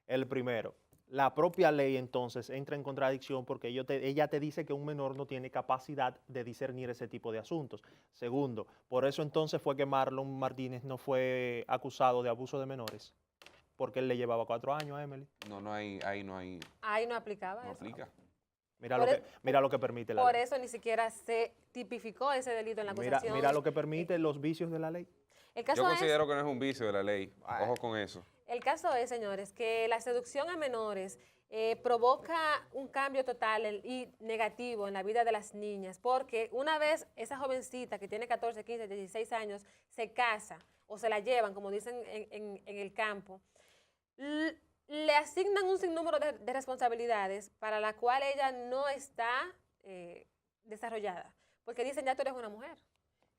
El primero, la propia ley entonces entra en contradicción porque ella te dice que un menor no tiene capacidad de discernir ese tipo de asuntos. Segundo, por eso entonces fue que Marlon Martínez no fue acusado de abuso de menores, porque él le llevaba 4 años a Emily. Ahí no hay, Ahí no aplicaba no eso. aplica. Mira lo que permite la Por ley. eso ni siquiera se tipificó ese delito en la acusación. Mira lo que permite los vicios de la ley. El caso Yo es considero que no es un vicio de la ley. Ay. Ojo con eso. El caso es, señores, que la seducción a menores provoca un cambio total y negativo en la vida de las niñas, porque una vez esa jovencita que tiene 14, 15, 16 años se casa o se la llevan, como dicen en el campo, le asignan un sinnúmero de responsabilidades para la cual ella no está desarrollada, porque dicen, ya tú eres una mujer.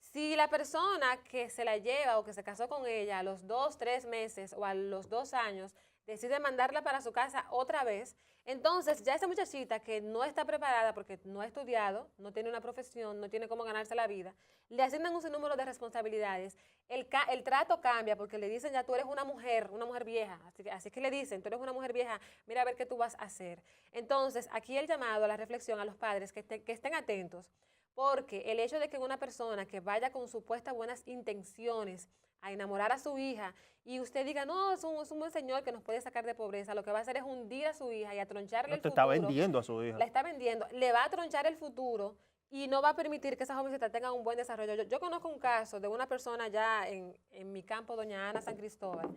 Si la persona que se la lleva o que se casó con ella a los 2, 3 meses o a los 2 años decide mandarla para su casa otra vez, entonces ya esa muchachita que no está preparada porque no ha estudiado, no tiene una profesión, no tiene cómo ganarse la vida, le asignan un sinnúmero de responsabilidades. El trato cambia porque le dicen, ya tú eres una mujer vieja. Así que le dicen, tú eres una mujer vieja, mira a ver qué tú vas a hacer. Entonces, aquí el llamado a la reflexión a los padres que estén atentos, porque el hecho de que una persona que vaya con supuestas buenas intenciones a enamorar a su hija y usted diga, no, es un buen señor que nos puede sacar de pobreza, lo que va a hacer es hundir a su hija y a troncharle No el te futuro. está vendiendo a su hija. La está vendiendo, le va a tronchar el futuro y no va a permitir que esa jovencita tenga un buen desarrollo. Yo conozco un caso de una persona ya en mi campo, doña Ana San Cristóbal,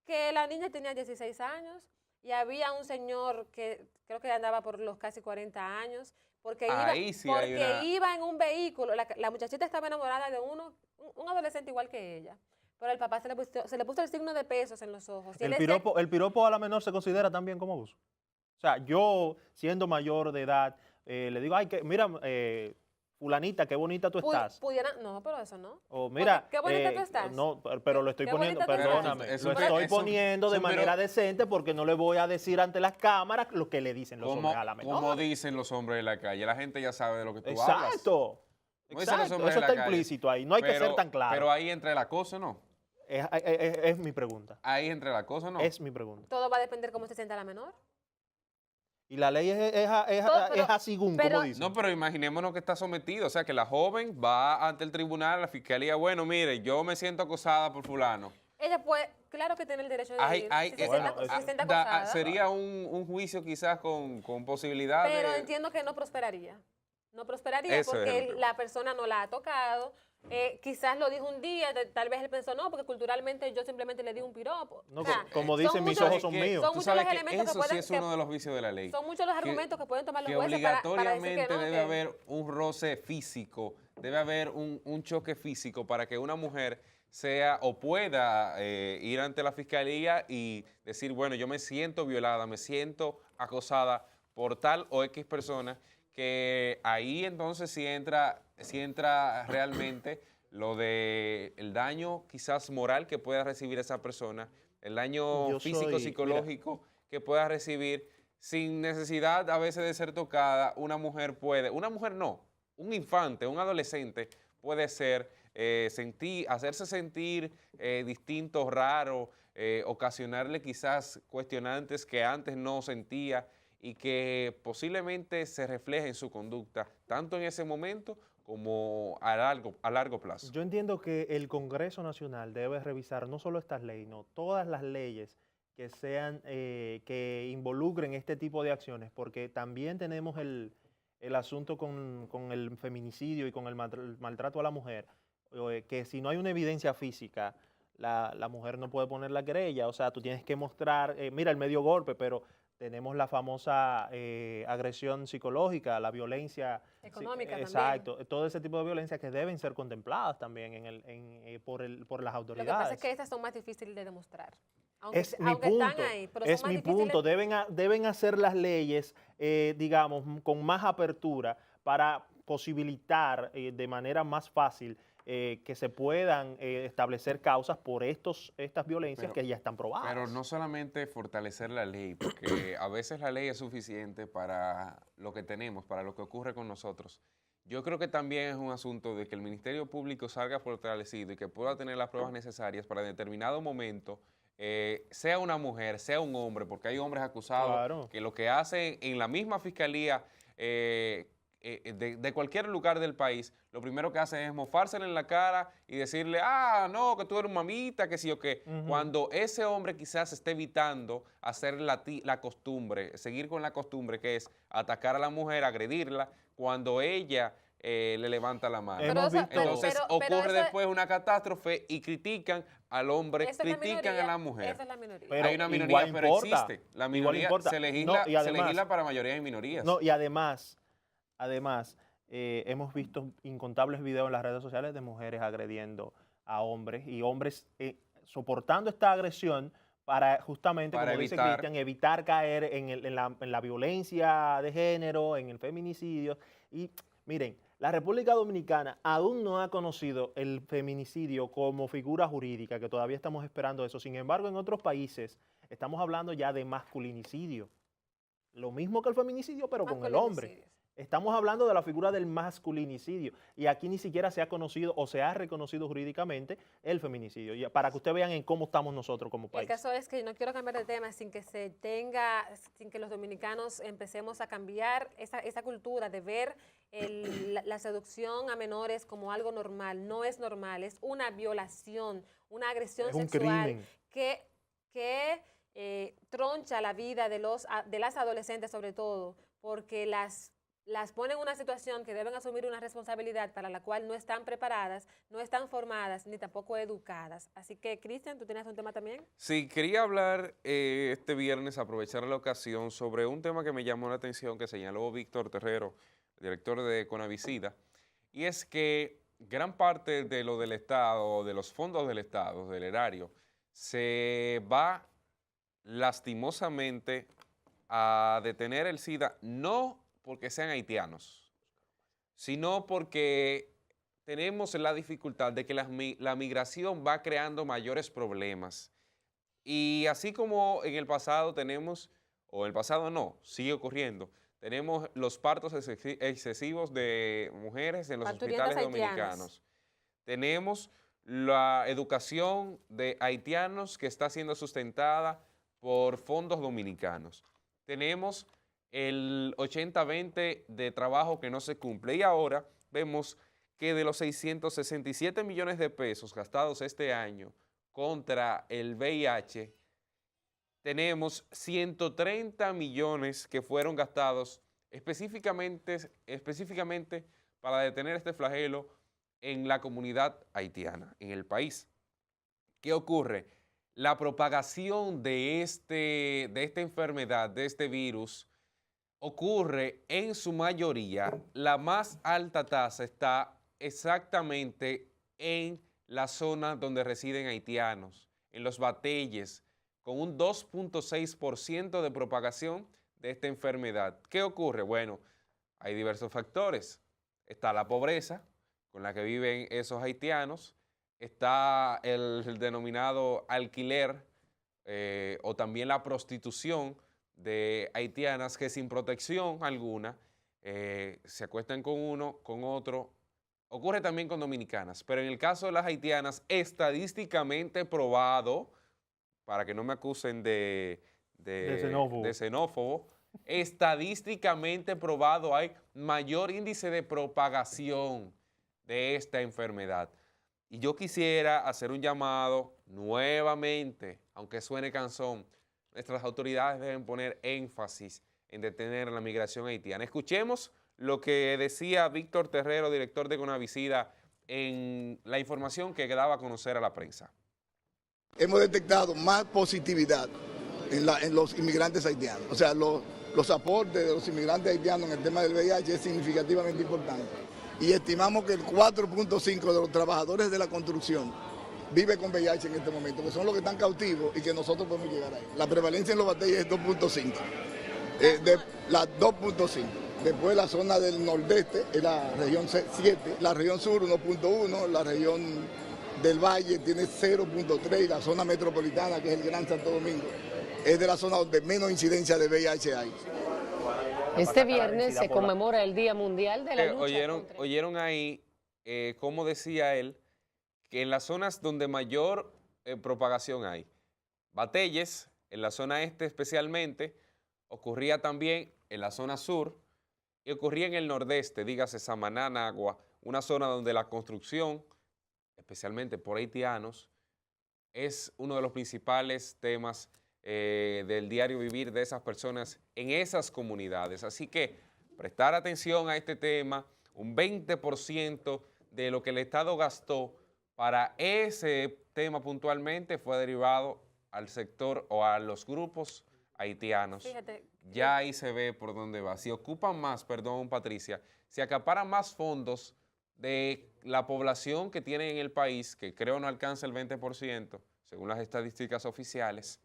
que la niña tenía 16 años y había un señor que creo que andaba por los casi 40 años, porque Ahí sí hay una- iba en un vehículo, la muchachita estaba enamorada de un adolescente igual que ella, pero el papá se le puso el signo de pesos en los ojos. Y él El piropo a la menor se considera también como abuso. O sea, yo siendo mayor de edad, le digo, ay, que mira, fulanita, qué bonita tú estás. No, pero eso no. O mira, Qué bonita tú estás. No, pero lo estoy Qué poniendo, bonita tú estás. perdóname, Es lo un- estoy es un- poniendo de es un- manera decente porque no le voy a decir ante las cámaras lo que le dicen los hombres a la menor. Como dicen los hombres de la calle, la gente ya sabe de lo que tú hablas. Exacto. Como dicen los Exacto, hombres eso de la está calle. implícito ahí, no hay que ser tan claro. Pero ahí entra el acoso, ¿no? Es mi pregunta, Ahí entra el acoso, ¿no? es mi pregunta. Todo va a depender cómo se sienta la menor. Y la ley es así, como pero- dicen. No, pero imaginémonos que está sometido, o sea, que la joven va ante el tribunal, la fiscalía, bueno, mire, yo me siento acosada por fulano. Ella puede, claro que tiene el derecho de ir. Si se bueno, sienta- si se sienta Da- acosada. sería un juicio quizás con posibilidad Pero de... entiendo que no prosperaría. No prosperaría Ese es el porque problema. la persona no la ha tocado. Quizás lo dijo un día, tal vez él pensó, no, porque culturalmente yo simplemente le di un piropo. No, O sea, como son dicen, mis muchos- ojos son que- míos. son Tú muchos sabes los que elementos que eso sí pueden- es uno de los vicios de la ley. Son muchos los argumentos que pueden tomar los Que jueces para decir obligatoriamente que no. debe que- haber un roce físico, debe haber un choque físico para que una mujer sea o pueda ir ante la fiscalía y decir, bueno, yo me siento violada, me siento acosada por tal o X persona, que ahí entonces sí entra realmente lo de el daño quizás moral que pueda recibir esa persona, el daño Yo físico, soy- psicológico que pueda recibir sin necesidad a veces de ser tocada. Una mujer no, un infante, un adolescente puede ser, hacerse sentir distinto, raro, ocasionarle quizás cuestionantes que antes no sentía y que posiblemente se refleje en su conducta, tanto en ese momento como a largo plazo. Yo entiendo que el Congreso Nacional debe revisar no solo estas leyes, no, todas las leyes que sean, que involucren este tipo de acciones, porque también tenemos el asunto con el feminicidio y con el maltrato a la mujer, que si no hay una evidencia física, la mujer no puede poner la querella, o sea, tú tienes que mostrar, mira, el medio golpe, pero tenemos la famosa agresión psicológica, la violencia Económica también. exacto, todo ese tipo de violencia que deben ser contempladas también por las Lo que autoridades. pasa es que estas son más difíciles de demostrar. Aunque, Es mi aunque punto, están ahí, pero es son más mi difíciles. punto. Deben hacer las leyes, digamos, con más apertura para posibilitar de manera más fácil que se puedan establecer causas por estas violencias que ya están probadas. Pero no solamente fortalecer la ley, porque a veces la ley es suficiente para lo que tenemos, para lo que ocurre con nosotros. Yo creo que también es un asunto de que el Ministerio Público salga fortalecido y que pueda tener las pruebas necesarias para en determinado momento, sea una mujer, sea un hombre, porque hay hombres acusados Claro. que lo que hacen en la misma fiscalía de cualquier lugar del país, lo primero que hacen es mofársele en la cara y decirle, no, que tú eres mamita, que sí o qué. Cuando ese hombre quizás esté evitando hacer la costumbre, seguir con la costumbre que es atacar a la mujer, agredirla, cuando ella le levanta la mano. Hemos visto- Entonces pero ocurre eso- después una catástrofe y critican al hombre, Esa es la critican minoría, a la mujer. Esa es la minoría. Pero Hay una minoría, igual pero importa, existe. La igual minoría importa. se No, legisla, y se además- legisla para mayorías y minorías. No, y además, hemos visto incontables videos en las redes sociales de mujeres agrediendo a hombres y hombres soportando esta agresión para justamente, Para como dice evitar. Cristian, evitar caer en la violencia de género, en el feminicidio. Y miren, la República Dominicana aún no ha conocido el feminicidio como figura jurídica, que todavía estamos esperando eso. Sin embargo, en otros países estamos hablando ya de masculinicidio. Lo mismo que el feminicidio, pero con el hombre. Masculinicidios. Estamos hablando de la figura del masculinicidio y aquí ni siquiera se ha conocido o se ha reconocido jurídicamente el feminicidio. Y para que ustedes vean en cómo estamos nosotros como El país. caso es que no quiero cambiar de tema sin que los dominicanos empecemos a cambiar esa cultura de ver la seducción a menores como algo normal. No es normal, es una violación, una agresión Es un sexual crimen. que troncha la vida de las adolescentes sobre todo, porque las ponen en una situación que deben asumir una responsabilidad para la cual no están preparadas, no están formadas, ni tampoco educadas. Así que, Cristian, ¿tú tienes un tema también? Sí, quería hablar este viernes, aprovechar la ocasión, sobre un tema que me llamó la atención, que señaló Víctor Terrero, director de Conavicida, y es que gran parte de lo del Estado, de los fondos del Estado, del erario, se va lastimosamente a detener el SIDA, no porque sean haitianos, sino porque tenemos la dificultad de que la migración va creando mayores problemas. Y así como en el pasado tenemos, o en el pasado no, sigue ocurriendo, tenemos los partos excesivos de mujeres en los Parturientas hospitales haitianas. dominicanos. Tenemos la educación de haitianos que está siendo sustentada por fondos dominicanos. Tenemos el 80-20 de trabajo que no se cumple. Y ahora vemos que de los 667 millones de pesos gastados este año contra el VIH, tenemos 130 millones que fueron gastados específicamente para detener este flagelo en la comunidad haitiana, en el país. ¿Qué ocurre? La propagación de esta enfermedad, de este virus, ocurre en su mayoría, la más alta tasa está exactamente en la zona donde residen haitianos, en los bateyes, con un 2.6% de propagación de esta enfermedad. ¿Qué ocurre? Bueno, hay diversos factores. Está la pobreza con la que viven esos haitianos, está el denominado alquiler o también la prostitución de haitianas que sin protección alguna se acuestan con uno, con otro. Ocurre también con dominicanas, pero en el caso de las haitianas, estadísticamente probado, para que no me acusen de xenófobo, estadísticamente probado hay mayor índice de propagación de esta enfermedad. Y yo quisiera hacer un llamado nuevamente, aunque suene cansón, nuestras autoridades deben poner énfasis en detener la migración haitiana. Escuchemos lo que decía Víctor Terrero, director de Conavicida, en la información que daba a conocer a la prensa. Hemos detectado más positividad en los inmigrantes haitianos. O sea, los aportes de los inmigrantes haitianos en el tema del VIH es significativamente importante. Y estimamos que el 4.5 de los trabajadores de la construcción vive con VIH en este momento, que son los que están cautivos y que nosotros podemos llegar ahí. La prevalencia en los bateyes es 2.5, la 2.5. Después la zona del nordeste es la región 7, la región sur 1.1, la región del valle tiene 0.3 y la zona metropolitana, que es el Gran Santo Domingo, es de la zona donde menos incidencia de VIH hay. Este viernes se conmemora el Día Mundial de la Lucha Oyeron ahí, como decía él, que en las zonas donde mayor propagación hay, bateyes, en la zona este especialmente, ocurría también en la zona sur y ocurría en el nordeste, dígase Samaná, Nagua, una zona donde la construcción, especialmente por haitianos, es uno de los principales temas del diario vivir de esas personas en esas comunidades. Así que prestar atención a este tema, un 20% de lo que el Estado gastó para ese tema puntualmente fue derivado al sector o a los grupos haitianos. Fíjate, ya ahí se ve por dónde va. Si ocupan más, perdón Patricia, si acaparan más fondos de la población que tiene en el país, que creo no alcanza el 20%, según las estadísticas oficiales,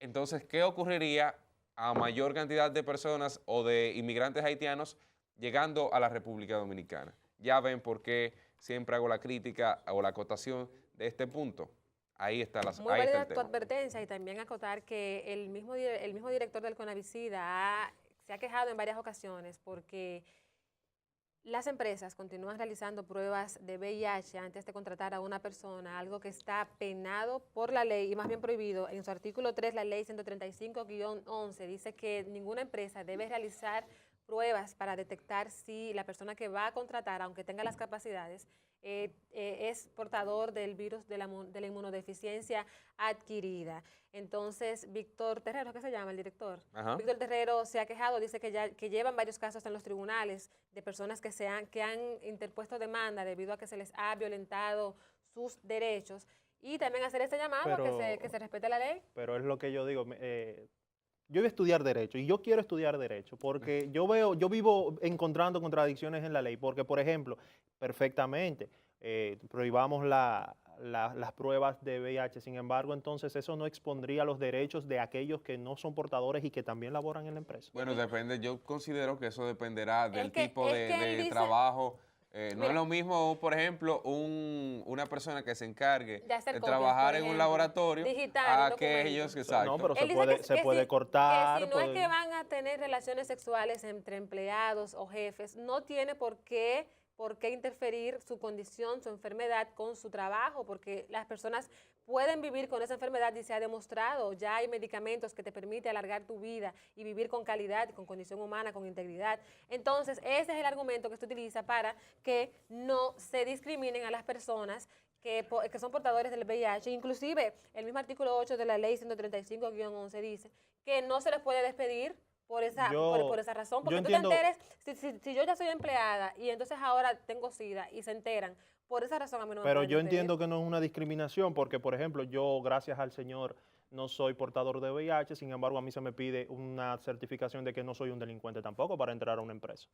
entonces, ¿qué ocurriría a mayor cantidad de personas o de inmigrantes haitianos llegando a la República Dominicana? Ya ven por qué siempre hago la crítica o la acotación de este punto. Ahí está la muy válida tu advertencia, y también acotar que el mismo director del Conavicida se ha quejado en varias ocasiones porque las empresas continúan realizando pruebas de VIH antes de contratar a una persona, algo que está penado por la ley y más bien prohibido. En su artículo 3, la ley 135-11 dice que ninguna empresa debe realizar pruebas para detectar si la persona que va a contratar, aunque tenga las capacidades, es portador del virus de la inmunodeficiencia adquirida. Entonces, Víctor Terrero, ¿qué se llama el director? Ajá. Víctor Terrero se ha quejado, dice que llevan varios casos en los tribunales de personas que han interpuesto demanda debido a que se les ha violentado sus derechos, y también hacer este llamado a que se respete la ley. Pero es lo que yo digo, yo voy a estudiar Derecho y yo quiero estudiar Derecho porque yo vivo encontrando contradicciones en la ley porque, por ejemplo, perfectamente, prohibamos las pruebas de VIH. Sin embargo, entonces eso no expondría los derechos de aquellos que no son portadores y que también laboran en la empresa. Bueno, depende, yo considero que eso dependerá del que- tipo es de, que él de dice- trabajo. No Mira. es lo mismo, por ejemplo, una persona que se encargue De hacer de copias, trabajar por en un ejemplo, laboratorio digital, a un documento. aquellos que, No, exacto. pero Él dice se puede cortar. que si no es que van a tener relaciones sexuales entre empleados o jefes, no tiene por qué interferir su condición, su enfermedad con su trabajo, porque las personas pueden vivir con esa enfermedad y se ha demostrado, ya hay medicamentos que te permiten alargar tu vida y vivir con calidad, con condición humana, con integridad. Entonces, ese es el argumento que se utiliza para que no se discriminen a las personas que son portadores del VIH. Inclusive, el mismo artículo 8 de la ley 135-11 dice que no se les puede despedir por esa razón, porque yo tú te entiendo- enteres, si yo ya soy empleada y entonces ahora tengo SIDA y se enteran, por esa razón a mí no me Pero pueden yo despedir. entiendo que no es una discriminación porque, por ejemplo, yo, gracias al Señor, no soy portador de VIH, sin embargo, a mí se me pide una certificación de que no soy un delincuente tampoco para entrar a una empresa.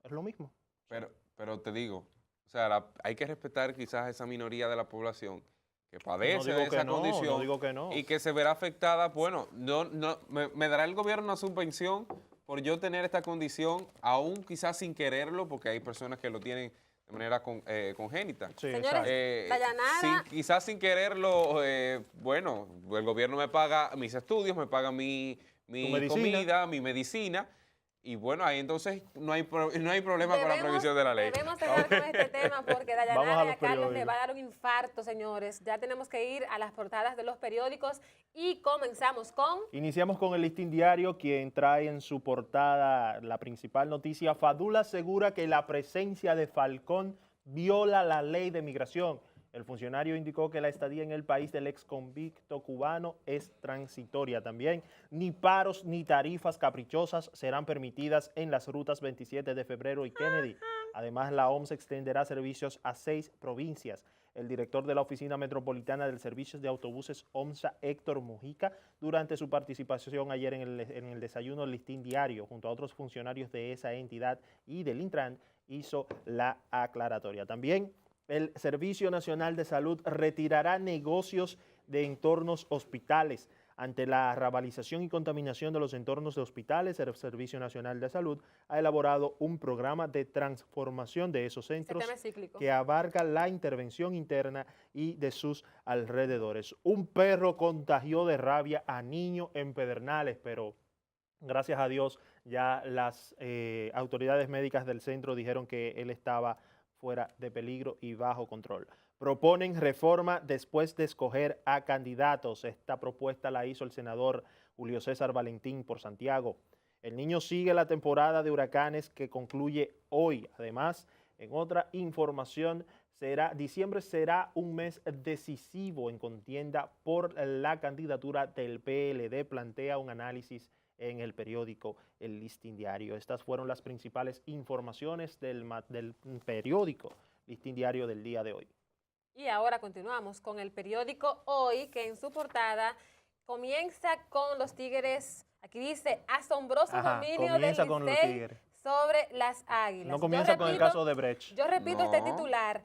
Es lo mismo. Pero te digo, o sea, hay que respetar quizás esa minoría de la población que padece de esa condición no digo que no. y que se verá afectada. Bueno, me dará el gobierno una subvención por yo tener esta condición, aún quizás sin quererlo, porque hay personas que lo tienen de manera congénita. Sí, Señores, exacto. Dayanara, Quizás sin quererlo, bueno, el gobierno me paga mis estudios, me paga mi medicina. comida, mi medicina, y bueno, ahí entonces no hay problema con la previsión de la ley. Debemos cerrar con este tema porque Vamos a Dayanara y los a Carlos le periódicos. va a dar un infarto, señores. Ya tenemos que ir a las portadas de los periódicos y comenzamos con... Iniciamos con el Listín Diario, quien trae en su portada la principal noticia. Fadul asegura que la presencia de Falcón viola la ley de migración. El funcionario indicó que la estadía en el país del ex convicto cubano es transitoria. También ni paros ni tarifas caprichosas serán permitidas en las rutas 27 de febrero y Kennedy. Además, la OMS extenderá servicios a 6 provincias. El director de la Oficina Metropolitana del Servicio de Autobuses OMSA, Héctor Mujica, durante su participación ayer en el desayuno Listín Diario, junto a otros funcionarios de esa entidad y del Intran, hizo la aclaratoria. También el Servicio Nacional de Salud retirará negocios de entornos hospitales. Ante la rabalización y contaminación de los entornos de hospitales, el Servicio Nacional de Salud ha elaborado un programa de transformación de esos centros tema es cíclico. que abarca la intervención interna y de sus alrededores. Un perro contagió de rabia a niño en Pedernales, pero gracias a Dios ya las autoridades médicas del centro dijeron que él estaba fuera de peligro y bajo control. Proponen reforma después de escoger a candidatos. Esta propuesta la hizo el senador Julio César Valentín por Santiago. El niño sigue la temporada de huracanes que concluye hoy. Además, en otra información, diciembre será un mes decisivo en contienda por la candidatura del PLD, plantea un análisis en el periódico El Listín Diario. Estas fueron las principales informaciones del periódico Listín Diario del día de hoy. Y ahora continuamos con el periódico Hoy, que en su portada comienza con los Tigres. Aquí dice, asombroso dominio del Licey sobre las Águilas. No comienza con el caso de Brecht. Yo repito este titular,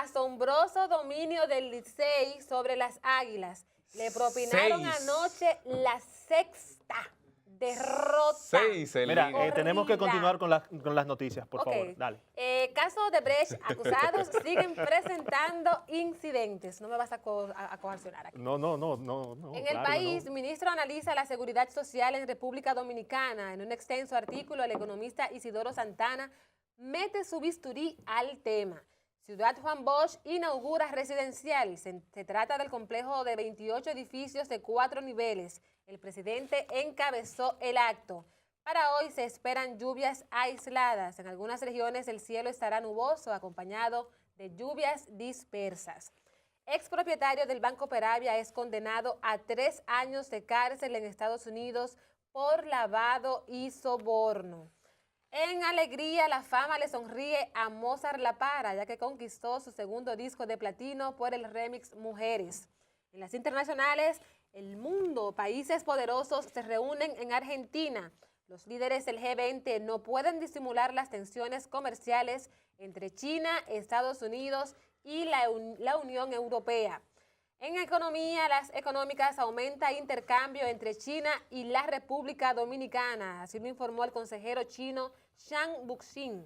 asombroso dominio del Licey sobre las Águilas. Le propinaron anoche la sexta derrota. Mira, tenemos que continuar con las noticias, por favor. Dale. Caso de Brecht, acusados siguen presentando incidentes. No me vas a coaccionar aquí. No. En el país, ministro analiza la seguridad social en República Dominicana. En un extenso artículo, el economista Isidoro Santana mete su bisturí al tema. Ciudad Juan Bosch inaugura residencial. Se trata del complejo de 28 edificios de 4 niveles. El presidente encabezó el acto. Para hoy se esperan lluvias aisladas. En algunas regiones el cielo estará nuboso, acompañado de lluvias dispersas. Expropietario del Banco Peravia es condenado a 3 años de cárcel en Estados Unidos por lavado y soborno. En alegría, la fama le sonríe a Mozart La Para, ya que conquistó su segundo disco de platino por el remix Mujeres. En las internacionales, el mundo, países poderosos se reúnen en Argentina. Los líderes del G20 no pueden disimular las tensiones comerciales entre China, Estados Unidos y la Unión Europea. En economía, las económicas aumenta intercambio entre China y la República Dominicana, así lo informó el consejero chino Zhang Buxin.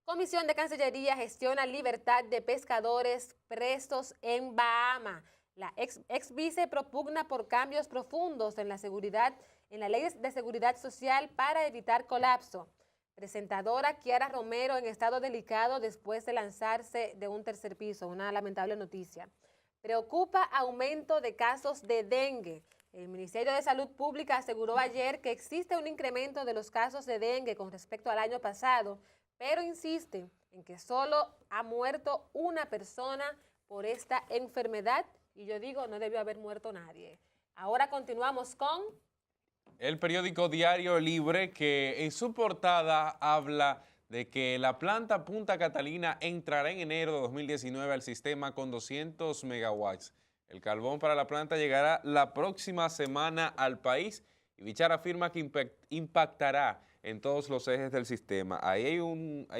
Comisión de Cancillería gestiona libertad de pescadores presos en Bahama. La ex vice propugna por cambios profundos en la ley de seguridad social para evitar colapso. Presentadora Kiara Romero en estado delicado después de lanzarse de un tercer piso, una lamentable noticia. Preocupa aumento de casos de dengue. El Ministerio de Salud Pública aseguró ayer que existe un incremento de los casos de dengue con respecto al año pasado, pero insiste en que solo ha muerto una persona por esta enfermedad y yo digo, no debió haber muerto nadie. Ahora continuamos con el periódico Diario Libre, que en su portada habla de que la planta Punta Catalina entrará en enero de 2019 al sistema con 200 megawatts. El carbón para la planta llegará la próxima semana al país y Bichar afirma que impactará en todos los ejes del sistema. Ahí hay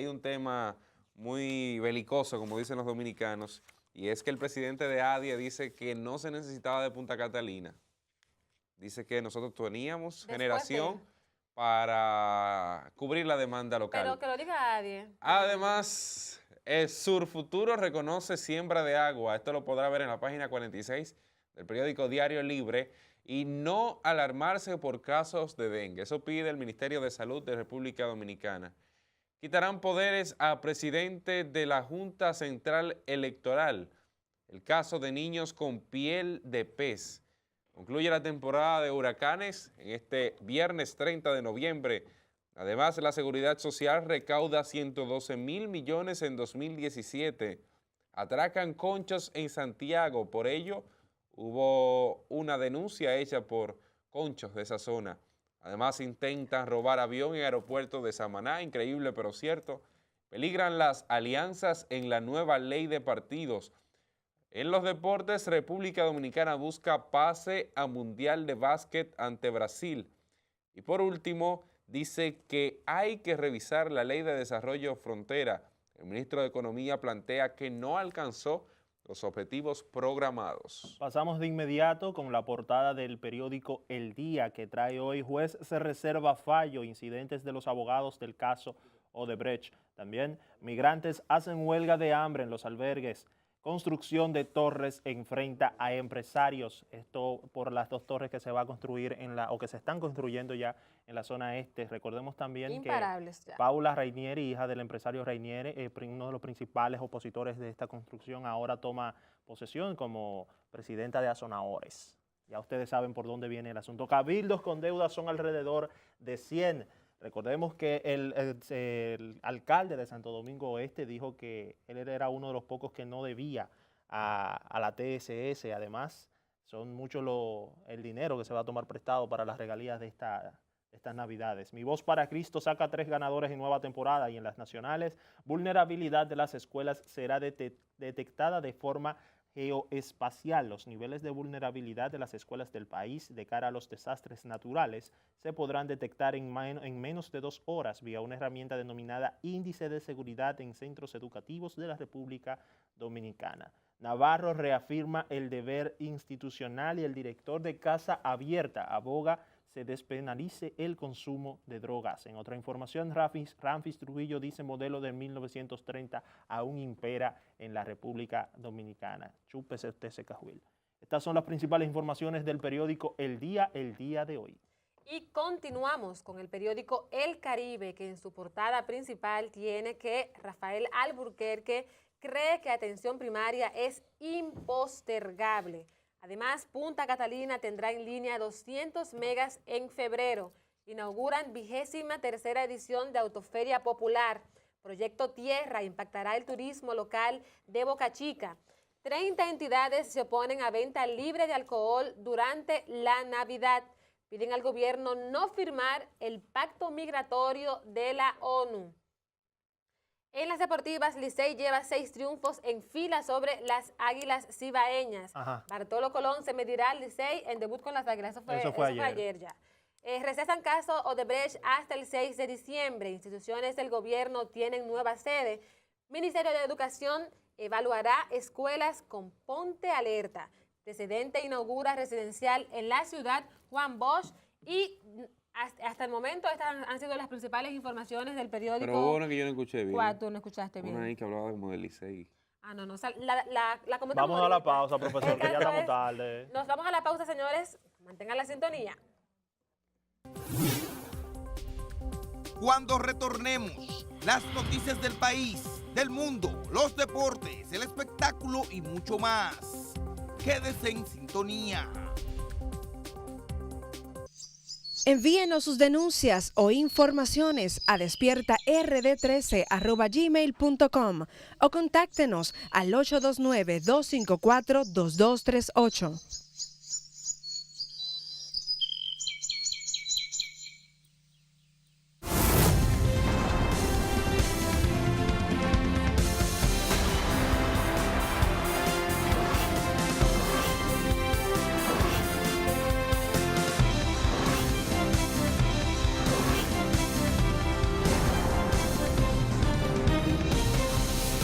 un tema muy belicoso, como dicen los dominicanos, y es que el presidente de ADIE dice que no se necesitaba de Punta Catalina. Dice que nosotros teníamos generación para cubrir la demanda local. Pero que lo diga ADIE. Además, Surfuturo reconoce siembra de agua. Esto lo podrá ver en la página 46 del periódico Diario Libre. Y no alarmarse por casos de dengue. Eso pide el Ministerio de Salud de República Dominicana. Quitarán poderes a presidente de la Junta Central Electoral. El caso de niños con piel de pez. Concluye la temporada de huracanes en este viernes 30 de noviembre. Además, la Seguridad Social recauda 112 mil millones en 2017. Atracan conchos en Santiago. Por ello, hubo una denuncia hecha por conchos de esa zona. Además, intentan robar avión en el aeropuerto de Samaná. Increíble, pero cierto. Peligran las alianzas en la nueva ley de partidos. En los deportes, República Dominicana busca pase a Mundial de Básquet ante Brasil. Y por último, dice que hay que revisar la Ley de Desarrollo Frontera. El ministro de Economía plantea que no alcanzó los objetivos programados. Pasamos de inmediato con la portada del periódico El Día, que trae hoy: juez se reserva fallo, incidentes de los abogados del caso Odebrecht. También, migrantes hacen huelga de hambre en los albergues. Construcción de torres enfrenta a empresarios. Esto por las 2 torres que se va a construir o que se están construyendo ya en la zona este. Recordemos también que Paula Reinieri, hija del empresario Reinieri, uno de los principales opositores de esta construcción, ahora toma posesión como presidenta de Azonaores. Ya ustedes saben por dónde viene el asunto. Cabildos con deudas son alrededor de 100. Recordemos que el alcalde de Santo Domingo Oeste dijo que él era uno de los pocos que no debía a la TSS. Además, son mucho el dinero que se va a tomar prestado para las regalías de estas Navidades. Mi Voz para Cristo saca 3 ganadores en nueva temporada, y en las nacionales, vulnerabilidad de las escuelas será detectada de forma geoespacial. Los niveles de vulnerabilidad de las escuelas del país de cara a los desastres naturales se podrán detectar en menos de 2 horas vía una herramienta denominada Índice de Seguridad en Centros Educativos de la República Dominicana. Navarro reafirma el deber institucional y el director de Casa Abierta aboga se despenalice el consumo de drogas. En otra información, Ramfis Trujillo dice modelo de 1930 aún impera en la República Dominicana. Chúpese usted ese cajuil. Estas son las principales informaciones del periódico El Día de hoy. Y continuamos con el periódico El Caribe, que en su portada principal tiene que Rafael Alburquerque cree que atención primaria es impostergable. Además, Punta Catalina tendrá en línea 200 megas en febrero. Inauguran 23ª edición de Autoferia Popular. Proyecto Tierra impactará el turismo local de Boca Chica. 30 entidades se oponen a venta libre de alcohol durante la Navidad. Piden al gobierno no firmar el pacto migratorio de la ONU. En las deportivas, Licey lleva 6 triunfos en fila sobre las Águilas Cibaeñas. Bartolo Colón se medirá al Licey en debut con las Águilas. Eso fue ayer ya. Recesan caso Odebrecht hasta el 6 de diciembre. Instituciones del gobierno tienen nueva sede. Ministerio de Educación evaluará escuelas con Ponte Alerta. Presidente inaugura residencial en la ciudad Juan Bosch y hasta el momento estas han sido las principales informaciones del periódico. Pero hubo una que yo no escuché bien. ¿Cuál tú no escuchaste bien? Una ahí que hablaba como del Licey. Ah, no, la comentamos. Vamos a la ahorita. pausa, profesor, que ya estamos tarde. Nos vamos a la pausa, señores. Mantengan la sintonía. Cuando retornemos, las noticias del país, del mundo, los deportes, el espectáculo y mucho más. Quédese en sintonía. Envíenos sus denuncias o informaciones a despiertard13@gmail.com o contáctenos al 829-254-2238.